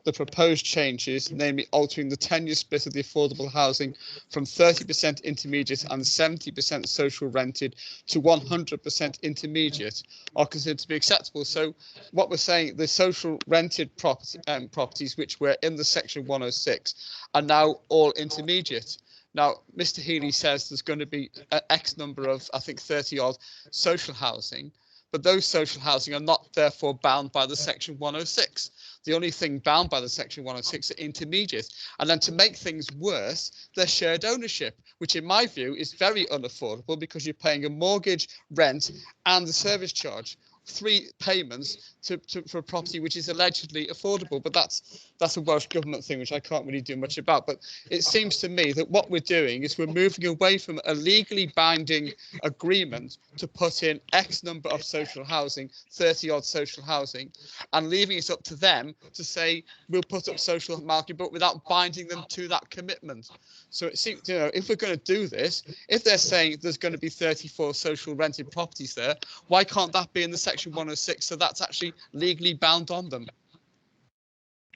the proposed changes, namely altering the tenure split of the affordable housing from 30% intermediate and 70% social rented to 100% intermediate, are considered to be acceptable. So what we're saying, the social rented properties which were in the section 106 are now all intermediate. Now, Mr. Healy says there's going to be an X number of, I think, 30 odd social housing, but those social housing are not therefore bound by the section 106. The only thing bound by the section 106 are intermediate. And then to make things worse, they're shared ownership, which in my view is very unaffordable because you're paying a mortgage, rent and the service charge. 3 payments for a property which is allegedly affordable, but that's a Welsh government thing which I can't really do much about. But it seems to me that what we're doing is we're moving away from a legally binding agreement to put in X number of social housing, 30 odd social housing, and leaving it up to them to say we'll put up social market, but without binding them to that commitment. So it seems, if we're going to do this, if they're saying there's going to be 34 social rented properties there, why can't that be in the section section 106, so that's actually legally bound on them.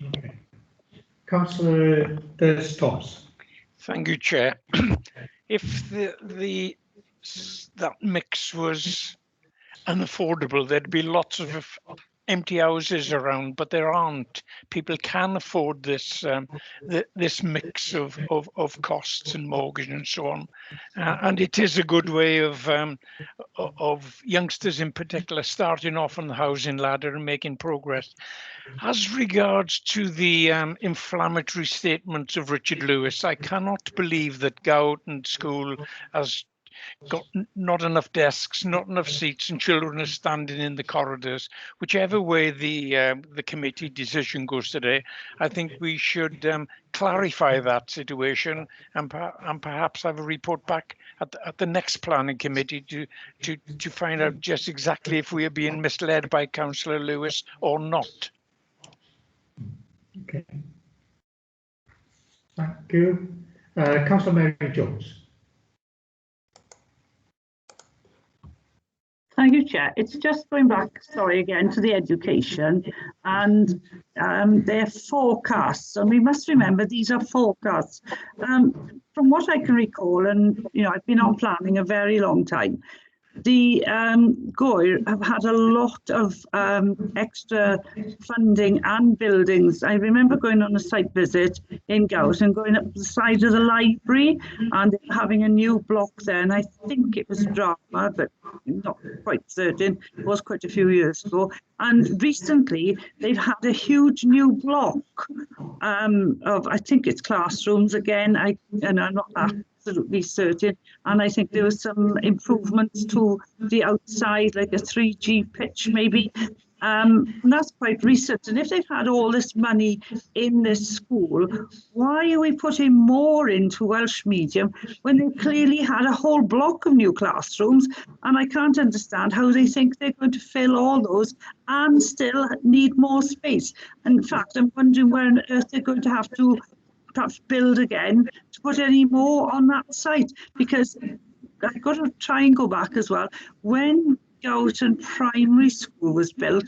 Okay. Councillor Des Thomas. Thank you, Chair. If that mix was unaffordable, there'd be lots of empty houses around, but there aren't. People can afford this this mix of costs and mortgage and so on, and it is a good way of youngsters in particular starting off on the housing ladder and making progress. As regards to the inflammatory statements of Richard Lewis, I cannot believe that Gowton School has got not enough desks, not enough seats, and children are standing in the corridors. Whichever way the committee decision goes today, I think we should clarify that situation and perhaps have a report back at the next planning committee to find out just exactly if we are being misled by Councillor Lewis or not. Okay. Thank you. Councillor Mary Jones. Thank you, Chair. It's just going back, sorry, again to the education and their forecasts. And we must remember these are forecasts. From what I can recall, and I've been on planning a very long time, the GOIR have had a lot of extra funding and buildings. I remember going on a site visit in Gowt and going up the side of the library and having a new block there, and I think it was drama, but not quite certain. It was quite a few years ago. And recently they've had a huge new block of, I think it's classrooms again, and I'm not absolutely certain, and I think there was some improvements to the outside, like a 3G pitch maybe, and that's quite recent. And if they've had all this money in this school, why are we putting more into Welsh medium when they clearly had a whole block of new classrooms? And I can't understand how they think they're going to fill all those and still need more space. In fact, I'm wondering where on earth they're going to have to perhaps build again to put any more on that site, because I've got to try and go back as well. When Gowton Primary School was built,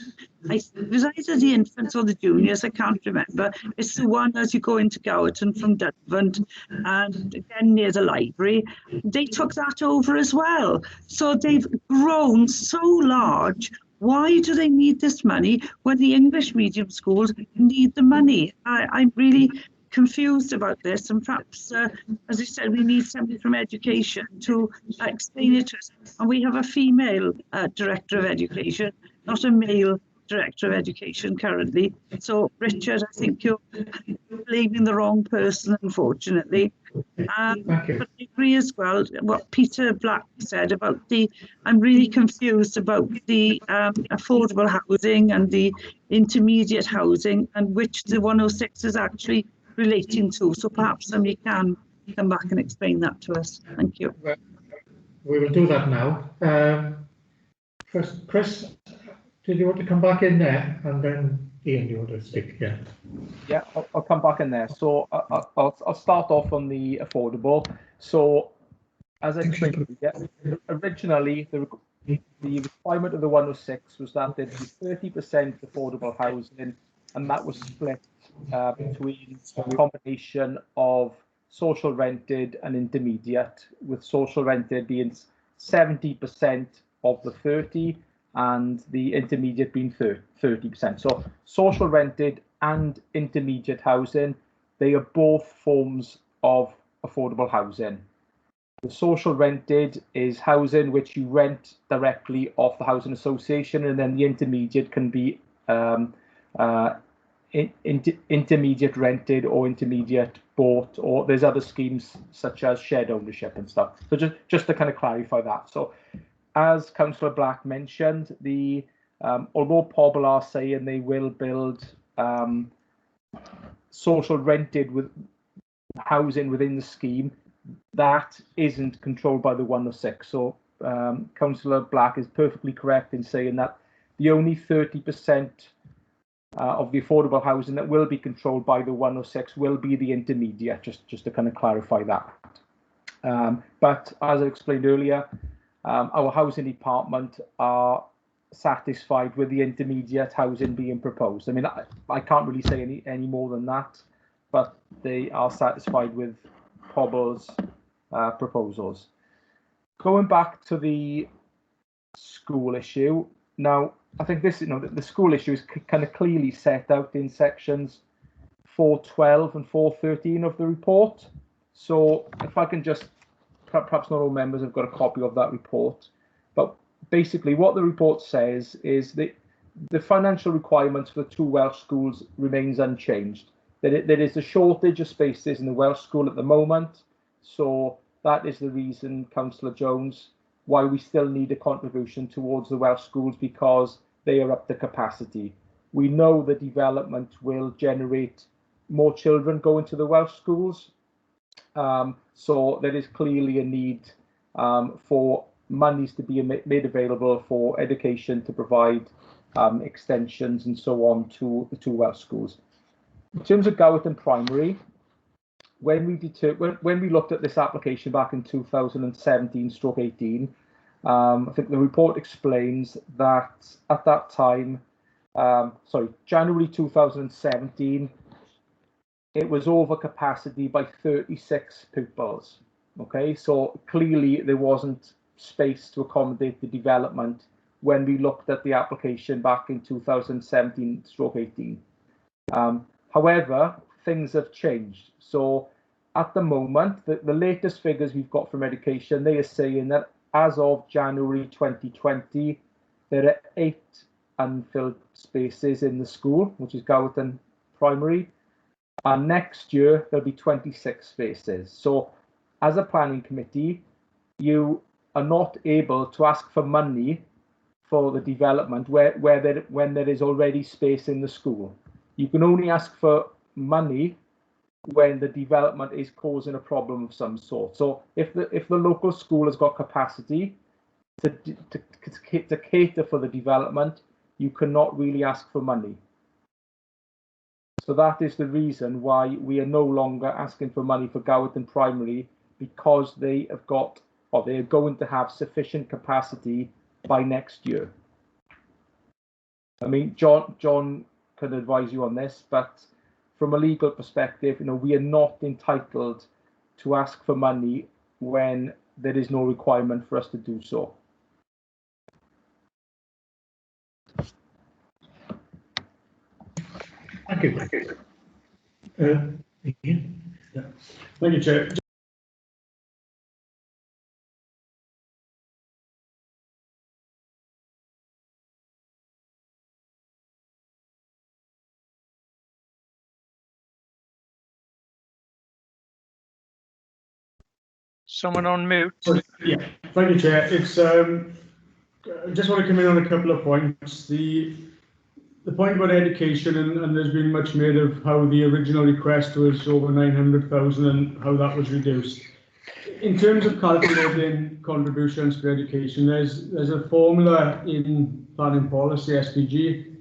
was either the infants or the juniors, I can't remember. It's the one as you go into Gowton from Dunvant and again near the library. They took that over as well. So they've grown so large. Why do they need this money when the English medium schools need the money? I'm really confused about this, and perhaps, as I said, we need somebody from education to explain it to us. And we have a female director of education, not a male director of education currently. So, Richard, I think you're blaming the wrong person, unfortunately. But I agree as well what Peter Black said about I'm really confused about the affordable housing and the intermediate housing, and which the 106 is actually relating to. So perhaps somebody can come back and explain that to us. Thank you. We will do that now. First, Chris, did you want to come back in there? And then Ian, do you want to speak? Yeah, I'll come back in there. So I'll start off on the affordable. So as I explained, originally the requirement of the 106 was that there'd be 30% affordable housing, and that was split between a combination of social rented and intermediate, with social rented being 70% of the 30 and the intermediate being 30%. So social rented and intermediate housing, they are both forms of affordable housing. The social rented is housing which you rent directly off the housing association, and then the intermediate can be intermediate rented or intermediate bought, or there's other schemes such as shared ownership and stuff. So just to kind of clarify that. So as Councillor Black mentioned, although Pobl are saying they will build social rented with housing within the scheme, that isn't controlled by the 106. So Councillor Black is perfectly correct in saying that the only 30% of the affordable housing that will be controlled by the 106 will be the intermediate, just to kind of clarify that. But as I explained earlier, our housing department are satisfied with the intermediate housing being proposed. I mean, I can't really say any more than that, but they are satisfied with Pobble's proposals. Going back to the school issue, now I think this, the school issue is kind of clearly set out in sections 412 and 413 of the report. So if I can just, perhaps not all members have got a copy of that report, but basically what the report says is that the financial requirements for the 2 Welsh schools remains unchanged. There is a shortage of spaces in the Welsh school at the moment, so that is the reason, Councillor Jones, why we still need a contribution towards the Welsh schools, because they are up to capacity. We know the development will generate more children going to the Welsh schools, so there is clearly a need for monies to be made available for education, to provide extensions and so on to the 2 Welsh schools. In terms of Gowerton Primary, when we looked at this application back in 2017/18, I think the report explains that at that time, January 2017, it was over capacity by 36 pupils. Okay, so clearly there wasn't space to accommodate the development when we looked at the application back in 2017/18. However, things have changed. So at the moment, the latest figures we've got from education, they are saying that as of January 2020, there are 8 unfilled spaces in the school, which is Gowerton Primary, and next year there'll be 26 spaces. So as a planning committee, you are not able to ask for money for the development when there is already space in the school. You can only ask for money when the development is causing a problem of some sort. So if the local school has got capacity to cater for the development, you cannot really ask for money. So that is the reason why we are no longer asking for money for Gowerton Primary, because they have got, or they are going to have sufficient capacity by next year. I mean, John can advise you on this, but from a legal perspective, we are not entitled to ask for money when there is no requirement for us to do so. Thank you. Yeah. Thank you, Chair. Someone on mute. Yeah, thank you, Chair. It's I just want to come in on a couple of points. The point about education, and there's been much made of how the original request was over 900,000 and how that was reduced. In terms of calculating contributions for education, there's a formula in planning policy, SPG,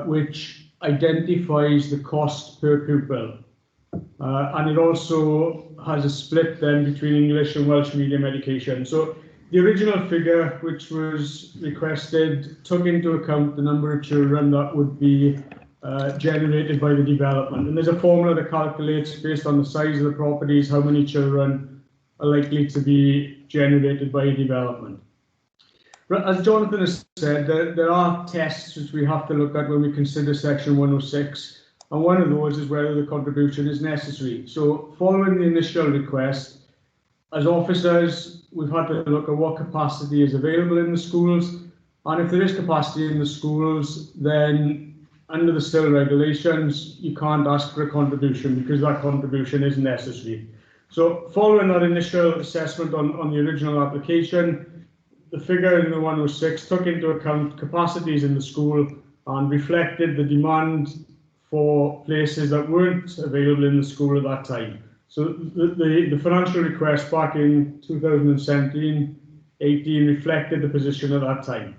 which identifies the cost per pupil. And it also has a split then between English and Welsh medium education. So the original figure, which was requested, took into account the number of children that would be generated by the development. And there's a formula that calculates, based on the size of the properties, how many children are likely to be generated by a development. But as Jonathan has said, there are tests which we have to look at when we consider Section 106. And one of those is whether the contribution is necessary. So following the initial request, as officers, we've had to look at what capacity is available in the schools. And if there is capacity in the schools, then under the still regulations, you can't ask for a contribution because that contribution is necessary. So following that initial assessment on the original application, the figure in the 106 took into account capacities in the school and reflected the demand for places that weren't available in the school at that time. So the financial request back in 2017-18 reflected the position at that time.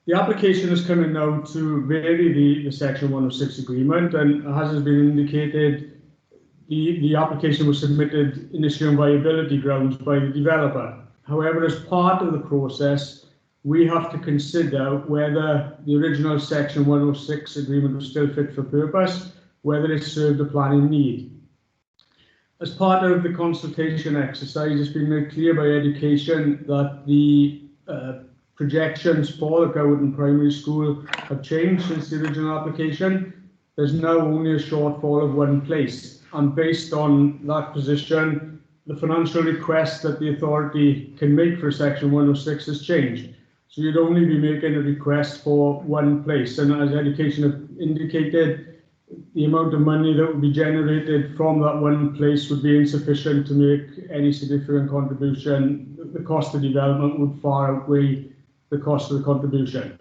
The application is coming now to vary the Section 106 agreement, and as has been indicated, the application was submitted initially on viability grounds by the developer. However, as part of the process, we have to consider whether the original Section 106 agreement was still fit for purpose, whether it served a planning need. As part of the consultation exercise, it's been made clear by Education that the projections for the Gowerton Primary School have changed since the original application. There's now only a shortfall of one place, and based on that position, the financial request that the authority can make for Section 106 has changed. So you'd only be making a request for one place, and as Education have indicated, the amount of money that would be generated from that one place would be insufficient to make any significant contribution. The cost of development would far outweigh the cost of the contribution.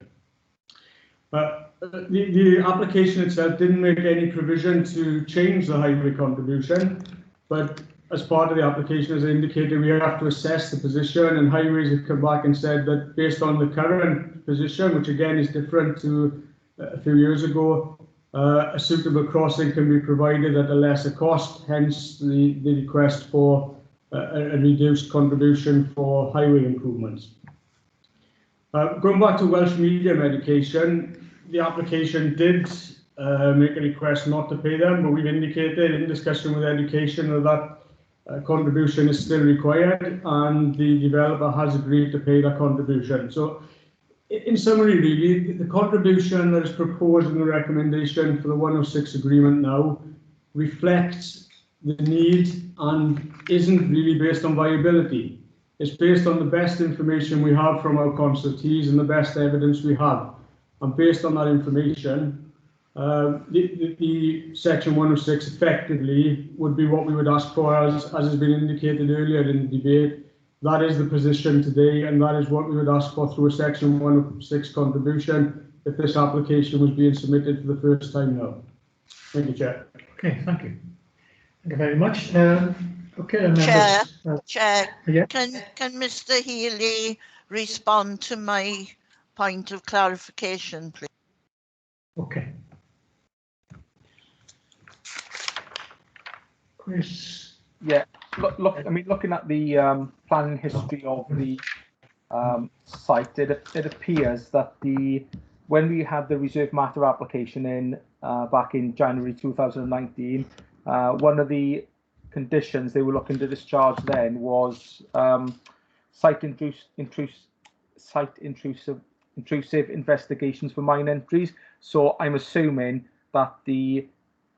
The application itself didn't make any provision to change the highway contribution, but as part of the application, as I indicated, we have to assess the position, and Highways have come back and said that based on the current position, which again is different to a few years ago, a suitable crossing can be provided at a lesser cost, hence the request for a reduced contribution for highway improvements. Going back to Welsh medium education, the application did make a request not to pay them, but we've indicated in discussion with Education that contribution is still required, and the developer has agreed to pay that contribution. So in summary, really, the contribution that is proposed in the recommendation for the 106 agreement now reflects the need and isn't really based on viability. It's based on the best information we have from our consultees and the best evidence we have. And based on that information, the Section 106 effectively would be what we would ask for, as has been indicated earlier in the debate. That is the position today, and that is what we would ask for through a Section 106 contribution if this application was being submitted for the first time now. Thank you, Chair. Okay, thank you. Thank you very much. Okay, Chair, yeah. can Mr. Healy respond to my point of clarification, please? Okay. Chris. Yeah, looking at the planning history of the site, it appears that when we had the reserve matter application in back in January 2019, one of the conditions they were looking to discharge then was site intrusive investigations for mine entries. So I'm assuming that the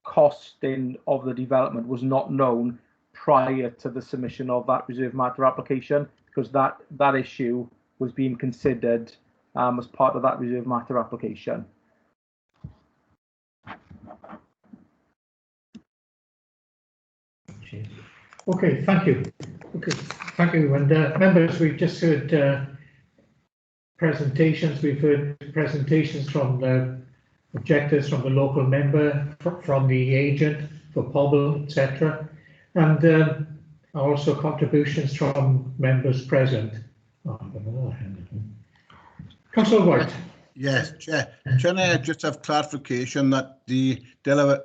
costing of the development was not known prior to the submission of that reserve matter application, because that issue was being considered as part of that reserve matter application. Okay, thank you. Okay, thank you. And members, we've just heard presentations. We've heard presentations from the objectives from the local member, from the agent for Pobble, etc. And also contributions from members present. Councillor White. Yes, Chair. Can I just have clarification that the developer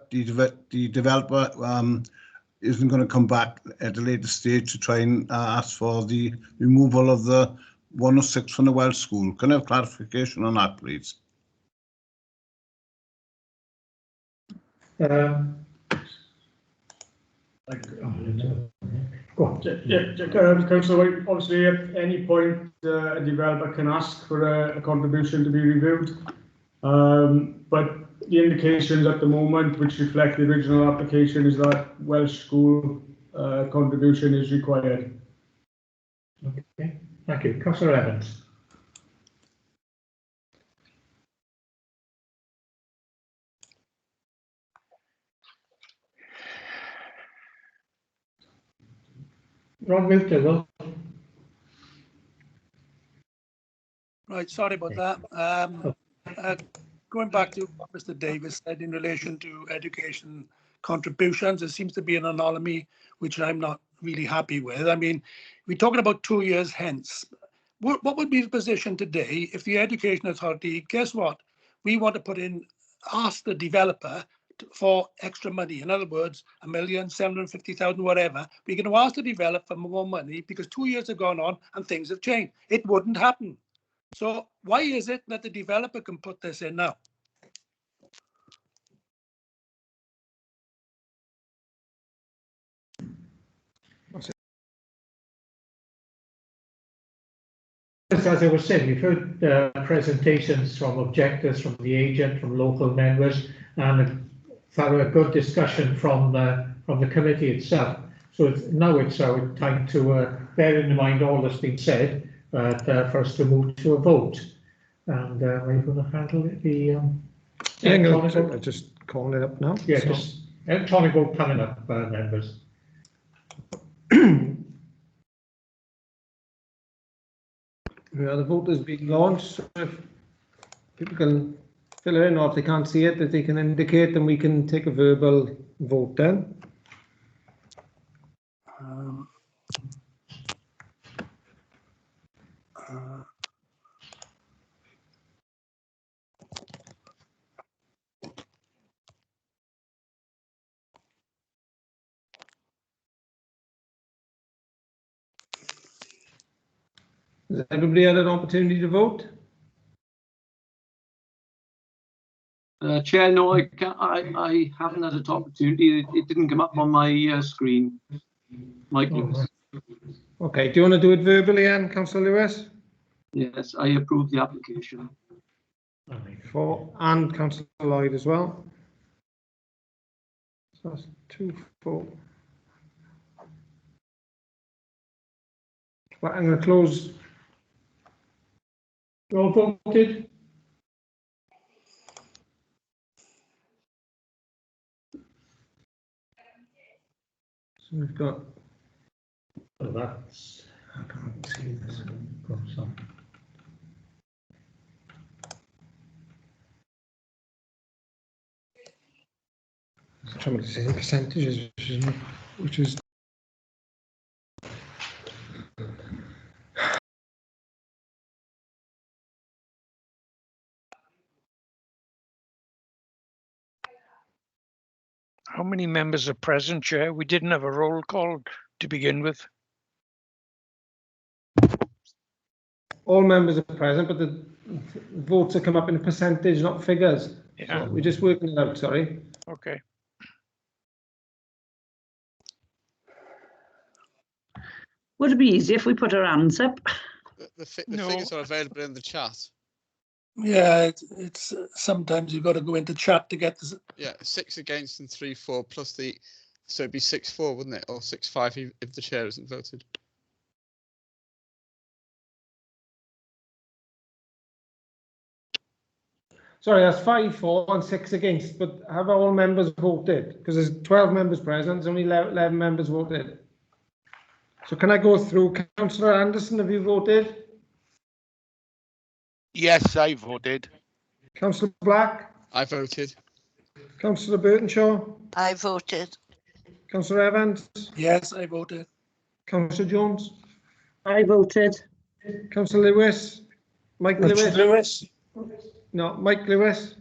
isn't going to come back at a later stage to try and ask for the removal of the 106 from the Welsh School? Can I have clarification on that, please? Councillor White, obviously at any point a developer can ask for a contribution to be reviewed, but the indications at the moment which reflect the original application is that Welsh School contribution is required. Okay, thank you. Councillor Evans. Ron Wilter. Right, sorry about that. Going back to what Mr. Davis said in relation to education contributions, there seems to be an anomaly which I'm not really happy with. I mean, we're talking about 2 years hence. What would be the position today if the Education Authority, guess what? We want to ask the developer for extra money. In other words, 1,750,000, whatever. We're going to ask the developer for more money because 2 years have gone on and things have changed. It wouldn't happen. So why is it that the developer can put this in now? As I was saying, we've heard presentations from objectors, from the agent, from local members, and a good discussion from the committee itself. So now it's our time to bear in mind all that's been said, for us to move to a vote. And are you going to handle the I'm just calling it up now. Yeah, so. Just electronic vote coming up, members. Yeah, the vote has been launched. So if people can fill it in, or if they can't see it, that they can indicate, then we can take a verbal vote then. Has everybody had an opportunity to vote? Chair, no, I haven't had an opportunity. It didn't come up on my screen. Mike Lewis. Okay, do you want to do it verbally, Anne, Councillor Lewis? Yes, I approve the application. And Councillor Lloyd as well. So that's 2, 4. Well, I'm going to close. All voted. So we've got. Oh, that's. I can't see this. I'm trying to say the percentages, which is. How many members are present, Chair? We didn't have a roll call to begin with. All members are present, but the votes are come up in a percentage, not figures. Yeah. So we're just working it out, sorry. Okay. Would it be easy if we put our hands up? The figures are available in the chat. Yeah, it's sometimes you've got to go into chat to get this. Yeah, 6 against and 3 for, plus the, so it'd be 6-4, wouldn't it, or 6-5 if the chair isn't voted. Sorry, that's 5 for and 6 against, but have all members voted? Because there's 12 members present, only 11 members voted. So can I go through? Councillor Anderson, have you voted? Yes, I voted. Councillor Black? I voted. Councillor Burtonshaw? I voted. Councillor Evans? Yes, I voted. Councillor Jones? I voted. Councillor Lewis? Mike Richard Lewis? Lewis? No, Mike Lewis?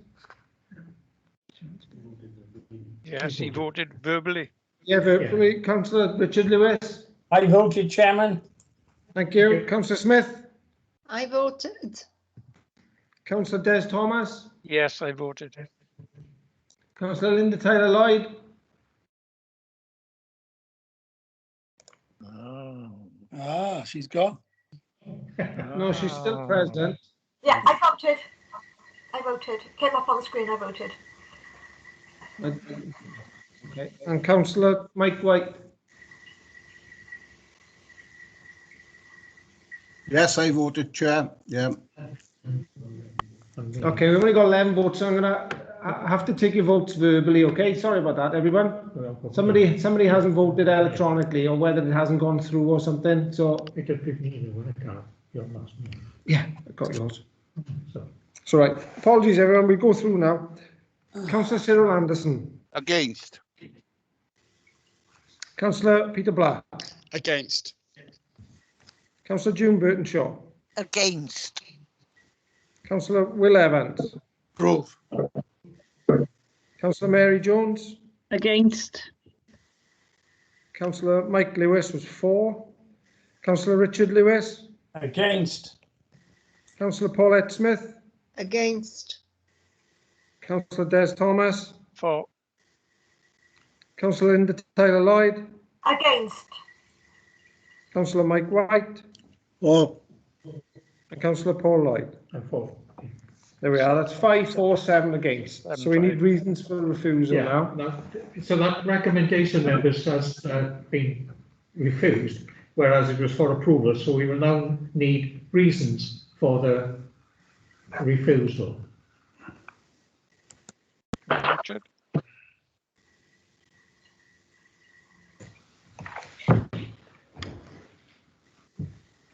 Yes, he voted verbally. Yeah, verbally. Councillor Richard Lewis? I voted, Chairman. Thank you. Councillor Smith? I voted. Councillor Des Thomas? Yes, I voted. Councillor Linda Taylor Lloyd? She's gone. No, she's still present. Yeah, I voted. I voted. Came up on the screen, I voted. Okay. And Councillor Mike White? Yes, I voted, Chair. Yeah. Okay, we've only got 11 votes, so I'm gonna have to take your votes verbally. Okay, sorry about that, everyone. Somebody hasn't voted electronically, or whether it hasn't gone through or something. So yeah, I got yours. So right, apologies everyone. We go through now. Councillor Cyril Anderson. Against. Councillor Peter Black. Against. Councillor June Burtonshaw. Against. Councillor Will Evans. Approve. Councillor Mary Jones. Against. Councillor Mike Lewis was for. Councillor Richard Lewis. Against. Councillor Paulette Smith. Against. Councillor Des Thomas. For. Councillor Linda Taylor Lloyd. Against. Councillor Mike White. For. And Councillor Paul Lloyd. And for. There we are. That's 5, 4, 7 against. So we need reasons for refusal now. So that recommendation, members, has been refused, whereas it was for approval. So we will now need reasons for the refusal. Richard.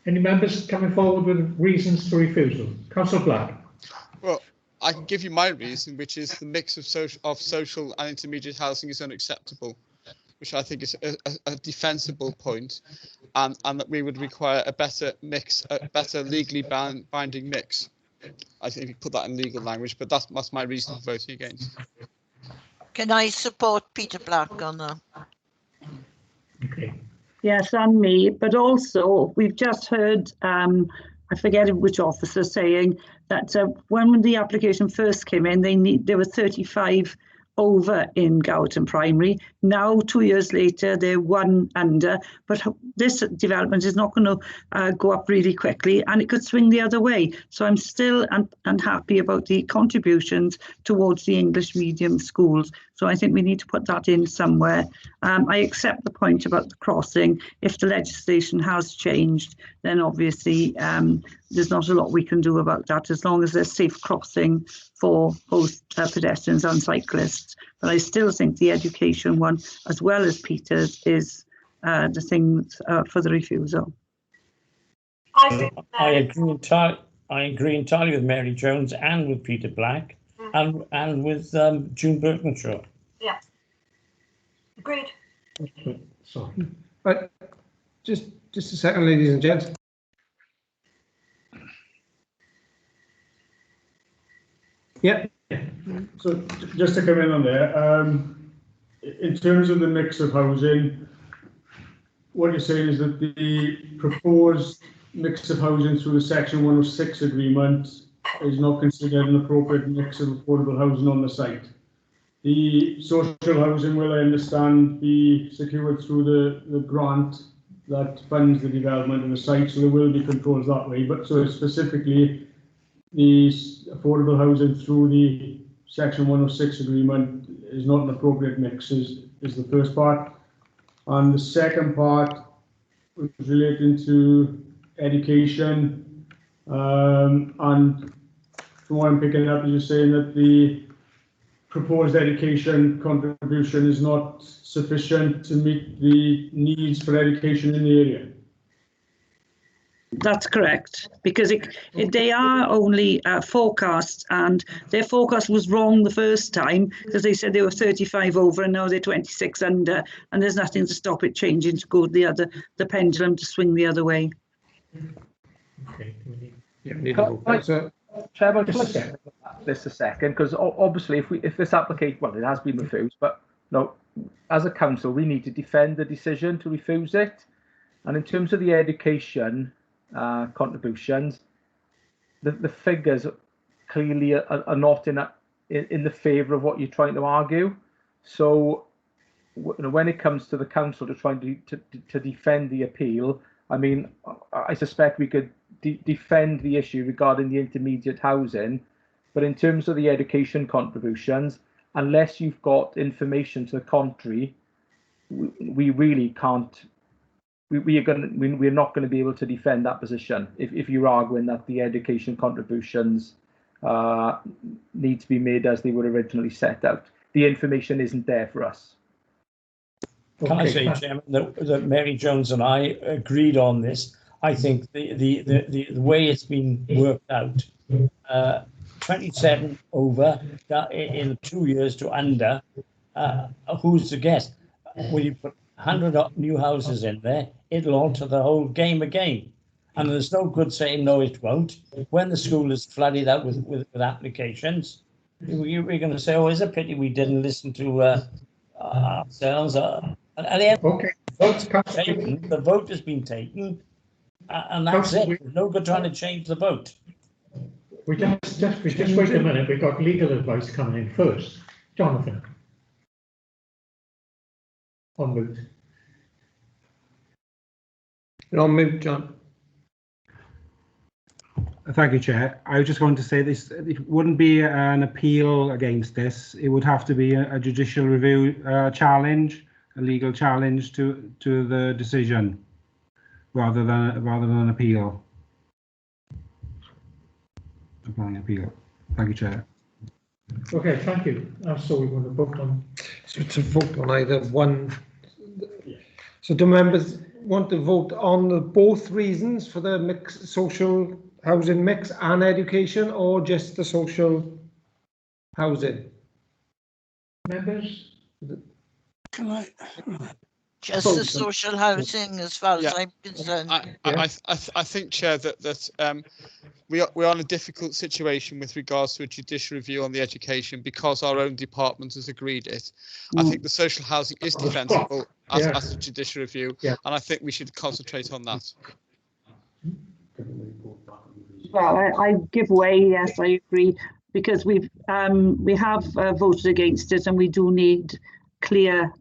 Any members coming forward with reasons for refusal? Councillor Black. Well, I can give you my reason, which is the mix of social and intermediate housing is unacceptable, which I think is a defensible point, and that we would require a better mix, a better legally binding mix. I think if you put that in legal language, but that's my reason for voting against. Can I support Peter Black on that? Okay. Yes, and me, but also we've just heard, I forget which officer saying that when the application first came in, there were 35 over in Gowerton Primary. Now, 2 years later, they're 1 under, but this development is not going to go up really quickly, and it could swing the other way. So I'm still unhappy about the contributions towards the English medium schools. So I think we need to put that in somewhere. I accept the point about the crossing. If the legislation has changed, then obviously there's not a lot we can do about that, as long as there's safe crossing for both pedestrians and cyclists. But I still think the education one, as well as Peter's, is the thing for the refusal. I agree entirely with Mary Jones and with Peter Black, and with June Birkinshaw. Yeah. Agreed. Sorry. But just a second, ladies and gents. Yeah. So just to come in on there, in terms of the mix of housing, what you're saying is that the proposed mix of housing through the Section 106 agreement is not considered an appropriate mix of affordable housing on the site. The social housing will, I understand, be secured through the grant that funds the development of the site, so there will be controls that way. But so specifically, the affordable housing through the Section 106 agreement is not an appropriate mix, is the first part. And the second part was relating to education, and from what I'm picking up, you're saying that the proposed education contribution is not sufficient to meet the needs for education in the area. That's correct, because they are only forecasts, and their forecast was wrong the first time, because they said they were 35 over and now they're 26 under, and there's nothing to stop it changing to go the pendulum to swing the other way. Okay. Chairman, just this a second, because obviously if this application, well, it has been refused, but no, as a council we need to defend the decision to refuse it. And in terms of the education contributions, the figures clearly are not in the favour of what you're trying to argue. So when it comes to the council to trying to defend the appeal, I mean, I suspect we could defend the issue regarding the intermediate housing, but in terms of the education contributions, unless you've got information to the contrary, we really can't. We're not going to be able to defend that position if you're arguing that the education contributions need to be made as they were originally set out. The information isn't there for us. Can I say, Chairman, that Mary Jones and I agreed on this? I think the way it's been worked out, 27 over in 2 years to under, who's to guess? When you put 100 new houses in there, it'll alter the whole game again. And there's no good saying no, it won't. When the school is flooded out with applications, we're going to say, oh, it's a pity we didn't listen to ourselves. And then the vote has been taken, and that's it. There's no good trying to change the vote. We just wait a minute. We've got legal advice coming in first. Jonathan. On mute. You're on mute, John. Thank you, Chair. I was just going to say this, it wouldn't be an appeal against this. It would have to be a judicial review challenge, a legal challenge to the decision, rather than an appeal. Appeal. Thank you, Chair. Okay, thank you. So we want to vote on. So to vote on either one. So do members want to vote on both reasons for the mix, social housing mix and education, or just the social housing? Members? Can I? Just the social housing, as far as I'm concerned. I think, Chair, that we are in a difficult situation with regards to a judicial review on the education because our own department has agreed it. I think the social housing is defensible as a judicial review, and I think we should concentrate on that. Well, I give way. Yes, I agree, because we have voted against it, and we do need clear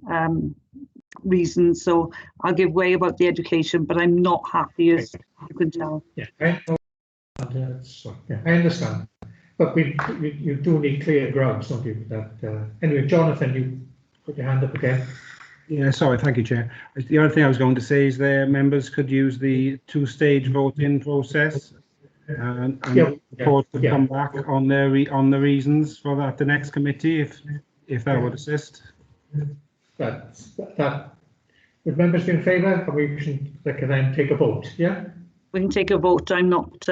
reasons. So I'll give way about the education, but I'm not happy, as you can tell. Yeah, I understand, but you do need clear grounds, don't you? That anyway, Jonathan, you put your hand up again. Yeah, sorry, thank you, Chair. The other thing I was going to say is that members could use the two-stage voting process and come back on the reasons for that the next committee, if that would assist. That would members be in favour? Or we can then take a vote. Yeah. We can take a vote. I'm not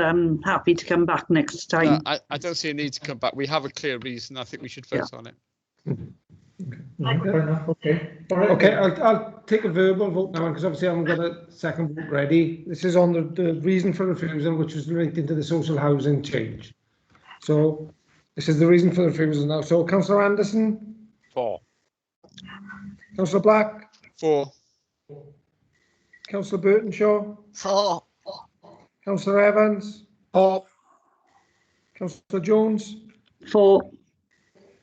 happy to come back next time. I don't see a need to come back. We have a clear reason. I think we should vote on it. Fair enough. Okay. All right. Okay, I'll take a verbal vote now, because obviously I haven't got a second vote ready. This is on the reason for refusal, which was related to the social housing change. So this is the reason for the refusal now. So Councillor Anderson? 4. Councillor Black? 4. Councillor Burtonshaw? 4. Councillor Evans? 4. Councillor Jones? 4.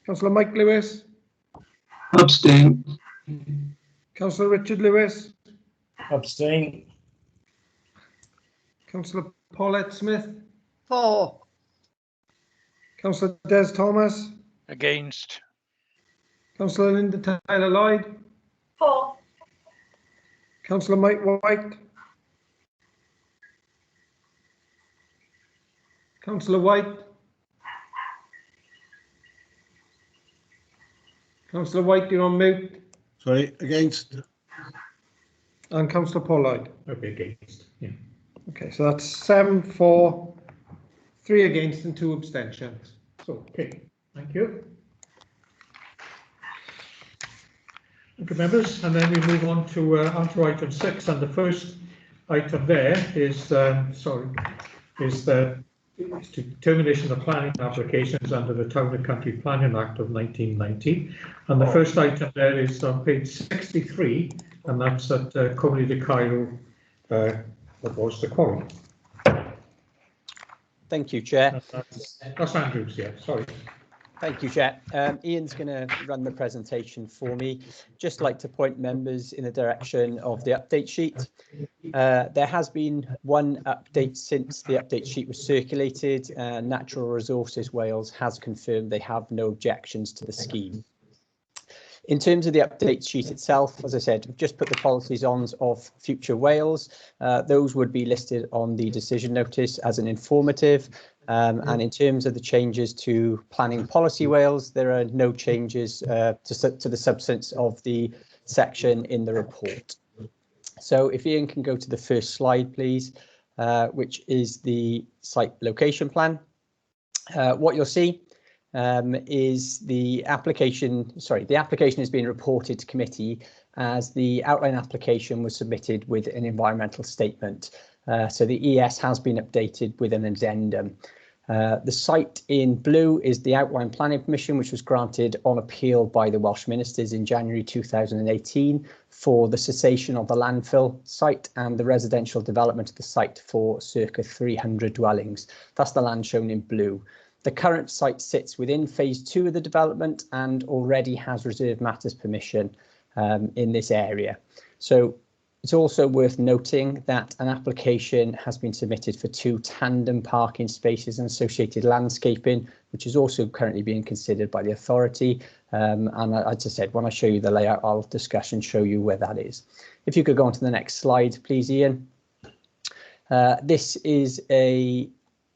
Councillor Mike Lewis? Abstain. Councillor Richard Lewis? Abstain. Councillor Paulette Smith? 4. Councillor Des Thomas? Against. Councillor Linda Tyler Lloyd? 4. Councillor Mike White? Councillor White? Councillor White, you're on mute. Sorry, against. And Councillor Pollard. Okay, against. Yeah. Okay, so that's 7 for, 3 against and 2 abstentions. So, okay, thank you. Okay, members, and then we move on to item 6, and the first item there is determination of planning applications under the Town and Country Planning Act of 1990, and the first item there is on page 63, and that's at Cwmni de Cairo, that was the quarry. Thank you, Chair. That's Andrews, yeah, sorry. Thank you, Chair. Ian's going to run the presentation for me. Just like to point members in the direction of the update sheet. There has been one update since the update sheet was circulated. Natural Resources Wales has confirmed they have no objections to the scheme. In terms of the update sheet itself, as I said, we've just put the policies on of Future Wales. Those would be listed on the decision notice as an informative. And in terms of the changes to Planning Policy Wales, there are no changes to the substance of the section in the report. So if Ian can go to the first slide, please, which is the site location plan. What you'll see is the application is being reported to committee as the outline application was submitted with an environmental statement. So the ES has been updated with an addendum. The site in blue is the outline planning permission, which was granted on appeal by the Welsh ministers in January 2018 for the cessation of the landfill site and the residential development of the site for circa 300 dwellings. That's the land shown in blue. The current site sits within phase 2 of the development and already has reserved matters permission in this area. So it's also worth noting that an application has been submitted for 2 tandem parking spaces and associated landscaping, which is also currently being considered by the authority. And as I said, when I show you the layout, I'll discuss and show you where that is. If you could go on to the next slide, please, Ian. This is a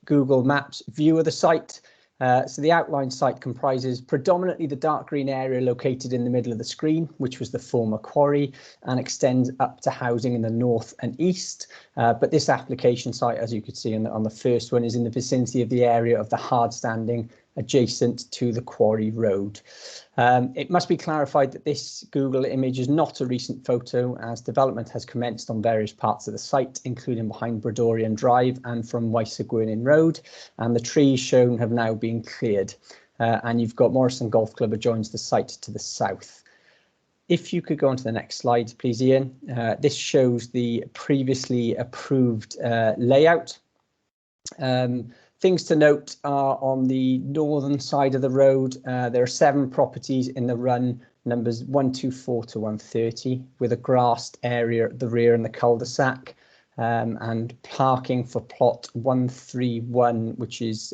Google Maps view of the site. So the outline site comprises predominantly the dark green area located in the middle of the screen, which was the former quarry, and extends up to housing in the north and east. But this application site, as you could see on the first one, is in the vicinity of the area of the hard standing adjacent to the quarry road. It must be clarified that this Google image is not a recent photo, as development has commenced on various parts of the site, including behind Brodorian Drive and from Weissagwirnin Road, and the trees shown have now been cleared. And you've got Morrison Golf Club adjoins the site to the south. If you could go on to the next slide, please, Ian. This shows the previously approved layout. Things to note are on the northern side of the road, there are 7 properties in the run, numbers 124 to 130, with a grassed area at the rear and the cul-de-sac, and parking for plot 131, which is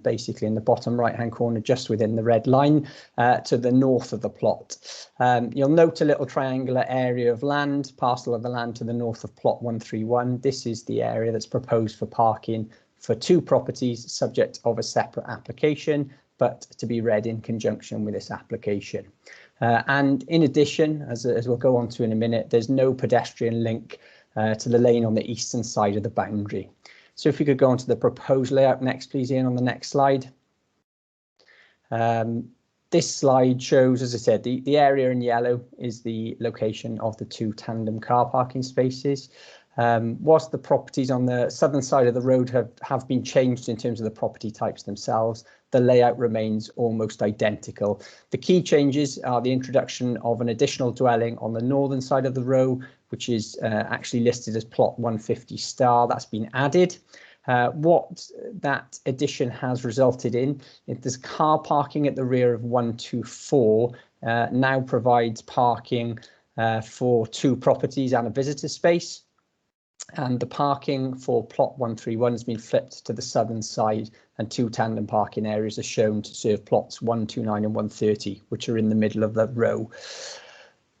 basically in the bottom right-hand corner, just within the red line, to the north of the plot. You'll note a little triangular area of land, parcel of the land to the north of plot 131. This is the area that's proposed for parking for 2 properties, subject of a separate application, but to be read in conjunction with this application. And in addition, as we'll go on to in a minute, there's no pedestrian link to the lane on the eastern side of the boundary. So if you could go on to the proposed layout next, please, Ian, on the next slide. This slide shows, as I said, the area in yellow is the location of the 2 tandem car parking spaces. Whilst the properties on the southern side of the road have been changed in terms of the property types themselves, the layout remains almost identical. The key changes are the introduction of an additional dwelling on the northern side of the row, which is actually listed as plot 150 star. That's been added. What that addition has resulted in, if there's car parking at the rear of 124, now provides parking for 2 properties and a visitor space. And the parking for plot 131 has been flipped to the southern side, and 2 tandem parking areas are shown to serve plots 129 and 130, which are in the middle of the row.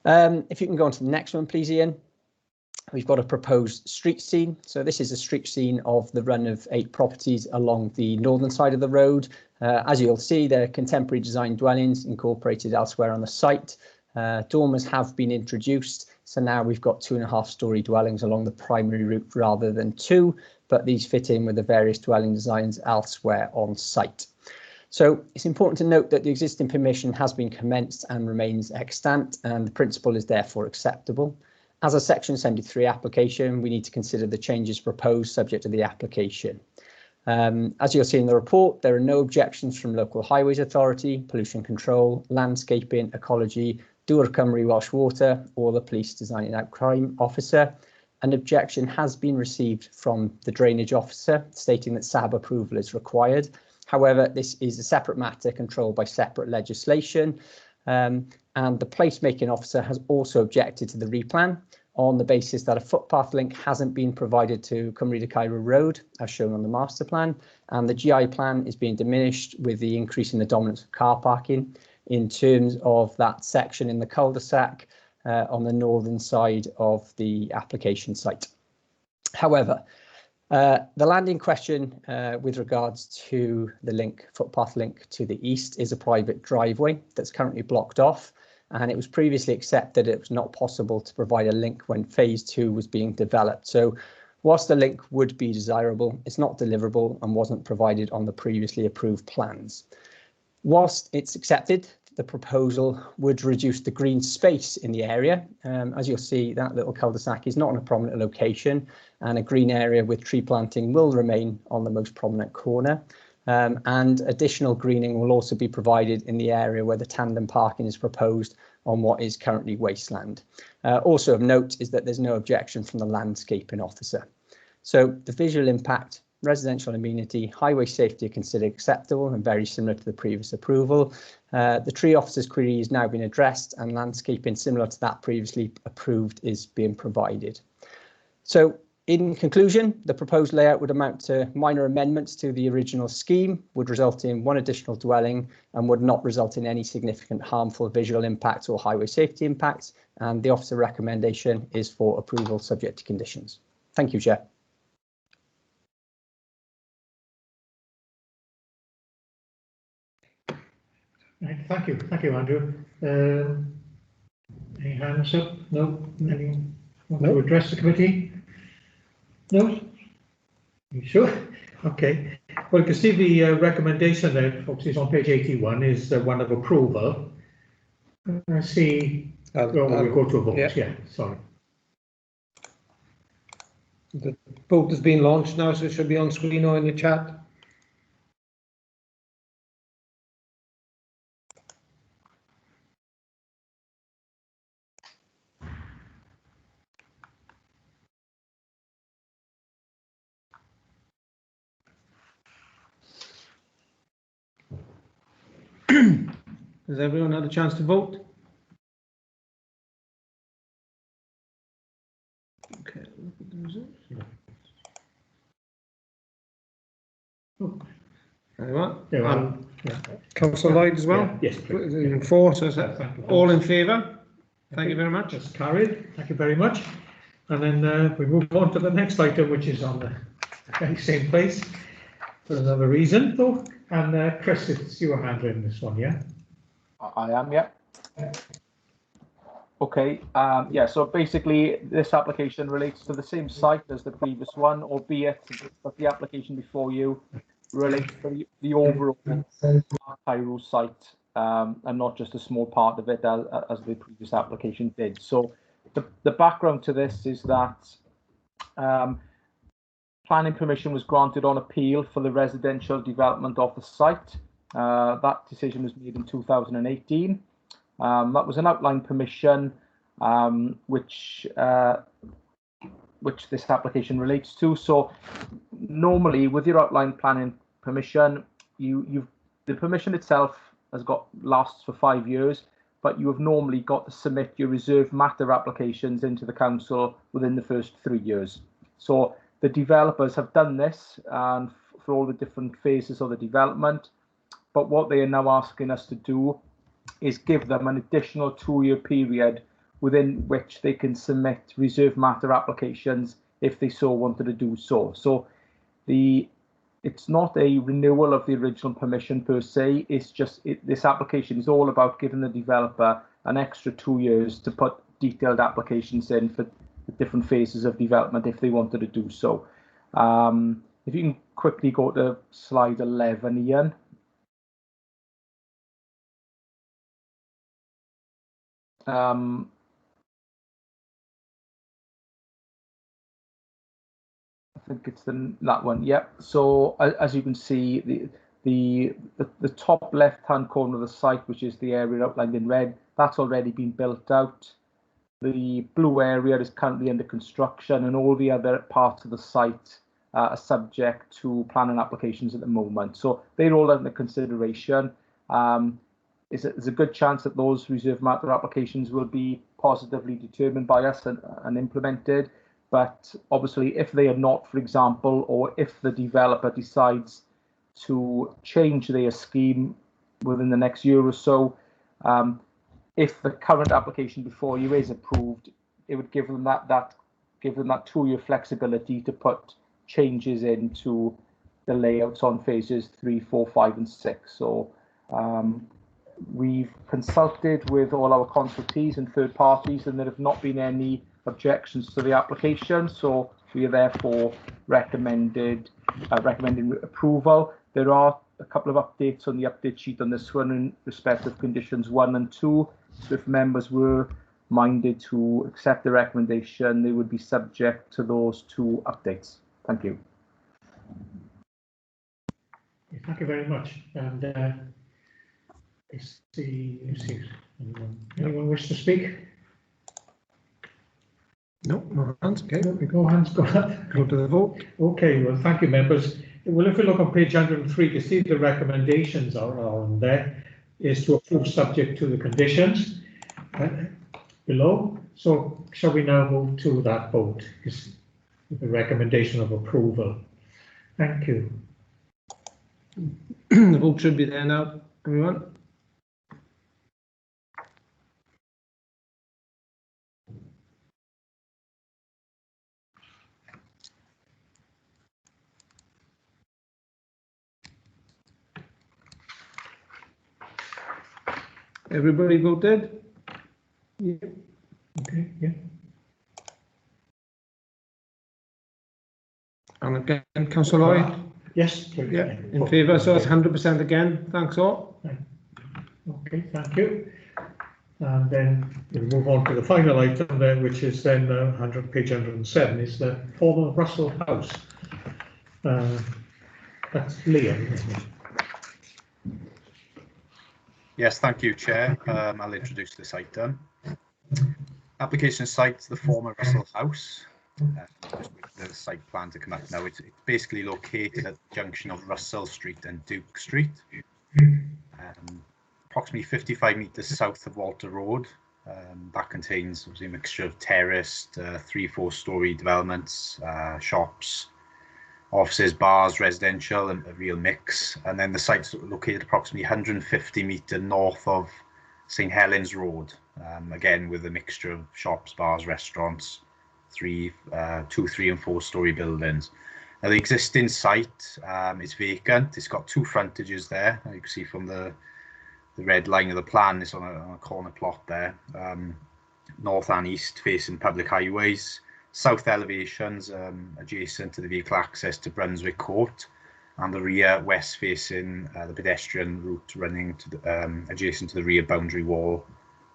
If you can go on to the next one, please, Ian. We've got a proposed street scene. So this is a street scene of the run of 8 properties along the northern side of the road. As you'll see, they're contemporary design dwellings incorporated elsewhere on the site. Dormers have been introduced. So now we've got 2.5-storey dwellings along the primary route rather than 2, but these fit in with the various dwelling designs elsewhere on site. So it's important to note that the existing permission has been commenced and remains extant, and the principle is therefore acceptable. As a Section 73 application, we need to consider the changes proposed subject to the application. As you'll see in the report, there are no objections from Local Highways Authority, Pollution Control, Landscaping, Ecology, Dŵr Cymru Welsh Water, or the Police Designing Out Crime Officer. An objection has been received from the Drainage Officer, stating that SAB approval is required. However, this is a separate matter controlled by separate legislation, and the Placemaking Officer has also objected to the replan on the basis that a footpath link hasn't been provided to Cymru to Cairo Road, as shown on the master plan, and the GI plan is being diminished with the increase in the dominance of car parking in terms of that section in the cul-de-sac on the northern side of the application site. However, the land in question with regards to the footpath link to the east is a private driveway that's currently blocked off, and it was previously accepted it was not possible to provide a link when phase 2 was being developed. So whilst the link would be desirable, it's not deliverable and wasn't provided on the previously approved plans. Whilst it's accepted, the proposal would reduce the green space in the area. As you'll see, that little cul-de-sac is not in a prominent location, and a green area with tree planting will remain on the most prominent corner. and additional greening will also be provided in the area where the tandem parking is proposed on what is currently wasteland. Also of note is that there's no objection from the landscaping officer. So the visual impact, residential amenity, highway safety are considered acceptable and very similar to the previous approval. The tree officer's query has now been addressed and landscaping similar to that previously approved is being provided. So in conclusion, the proposed layout would amount to minor amendments to the original scheme, would result in one additional dwelling and would not result in any significant harmful visual impacts or highway safety impacts. And the officer recommendation is for approval subject to conditions. Thank you, Chair. Right, thank you, Andrew. Any hands up? No? Anyone want to address the committee? No? You sure? Okay. Well, you can see the recommendation there, folks, is on page 81, is one of approval. I see. We'll go to a vote. Yeah, sorry. The vote has been launched now, so it should be on screen or in the chat. Has everyone had a chance to vote? Okay, look at the results. Very well. Councillor Lloyd as well? Yes. In 4, so is that all in favour? Thank you very much. That's carried. Thank you very much. And then we move on to the next item, which is on the very same place for another reason, though. And Chris, it's your handling this one, yeah? I am, yeah. Okay, yeah, so basically this application relates to the same site as the previous one, albeit that the application before you relates to the overall Cairo site and not just a small part of it as the previous application did. So the background to this is that planning permission was granted on appeal for the residential development of the site. That decision was made in 2018. That was an outline permission which this application relates to. So normally with your outline planning permission, the permission itself lasts for 5 years, but you have normally got to submit your reserved matter applications into the council within the first 3 years. So the developers have done this and for all the different phases of the development, but what they are now asking us to do is give them an additional 2-year period within which they can submit reserved matter applications if they so wanted to do so. So it's not a renewal of the original permission per se, it's just this application is all about giving the developer an extra 2 years to put detailed applications in for the different phases of development if they wanted to do so. If you can quickly go to slide 11, Ian. I think it's that one. Yep. So as you can see, the top left-hand corner of the site, which is the area outlined in red, that's already been built out. The blue area is currently under construction, and all the other parts of the site are subject to planning applications at the moment. So they're all under consideration. There's a good chance that those reserved matter applications will be positively determined by us and implemented. But obviously, if they are not, for example, or if the developer decides to change their scheme within the next year or so, if the current application before you is approved, it would give them that 2-year flexibility to put changes into the layouts on phases 3, 4, 5, and 6. So we've consulted with all our consultees and third parties, and there have not been any objections to the application. So we are therefore recommending approval. There are a couple of updates on the update sheet on this one in respect of conditions 1 and 2. So if members were minded to accept the recommendation, they would be subject to those 2 updates. Thank you. Thank you very much. And anyone wish to speak? No, no hands. Okay. No hands. Go to the vote. Okay. Well, thank you, members. Well, if we look on page 103, you see the recommendations are on there. Is to approve subject to the conditions below. So shall we now move to that vote? Is the recommendation of approval. Thank you. The vote should be there now, everyone. Everybody voted? Yeah. Okay, yeah. And again, Councillor Lloyd? Yes, please. Yeah, in favour, so it's 100% again. Thanks all. Okay, thank you. And then we'll move on to the final item there, which is then page 107, is the former Russell House. That's Liam, isn't it? Yes, thank you, Chair. I'll introduce this item. Application cites the former Russell House. Just wait for the site plan to come up now. It's basically located at the junction of Russell Street and Duke Street, approximately 55 metres south of Walter Road. That contains obviously a mixture of terraced, 3-4 storey developments, shops, offices, bars, residential, and a real mix. And then the site's located approximately 150 metres north of St Helens Road, again with a mixture of shops, bars, restaurants, 2, 3 and 4 storey buildings. Now the existing site is vacant. It's got 2 frontages there. You can see from the red line of the plan, it's on a corner plot there, north and east facing public highways. South elevations adjacent to the vehicle access to Brunswick Court, and the rear west facing the pedestrian route running to the, adjacent to the rear boundary wall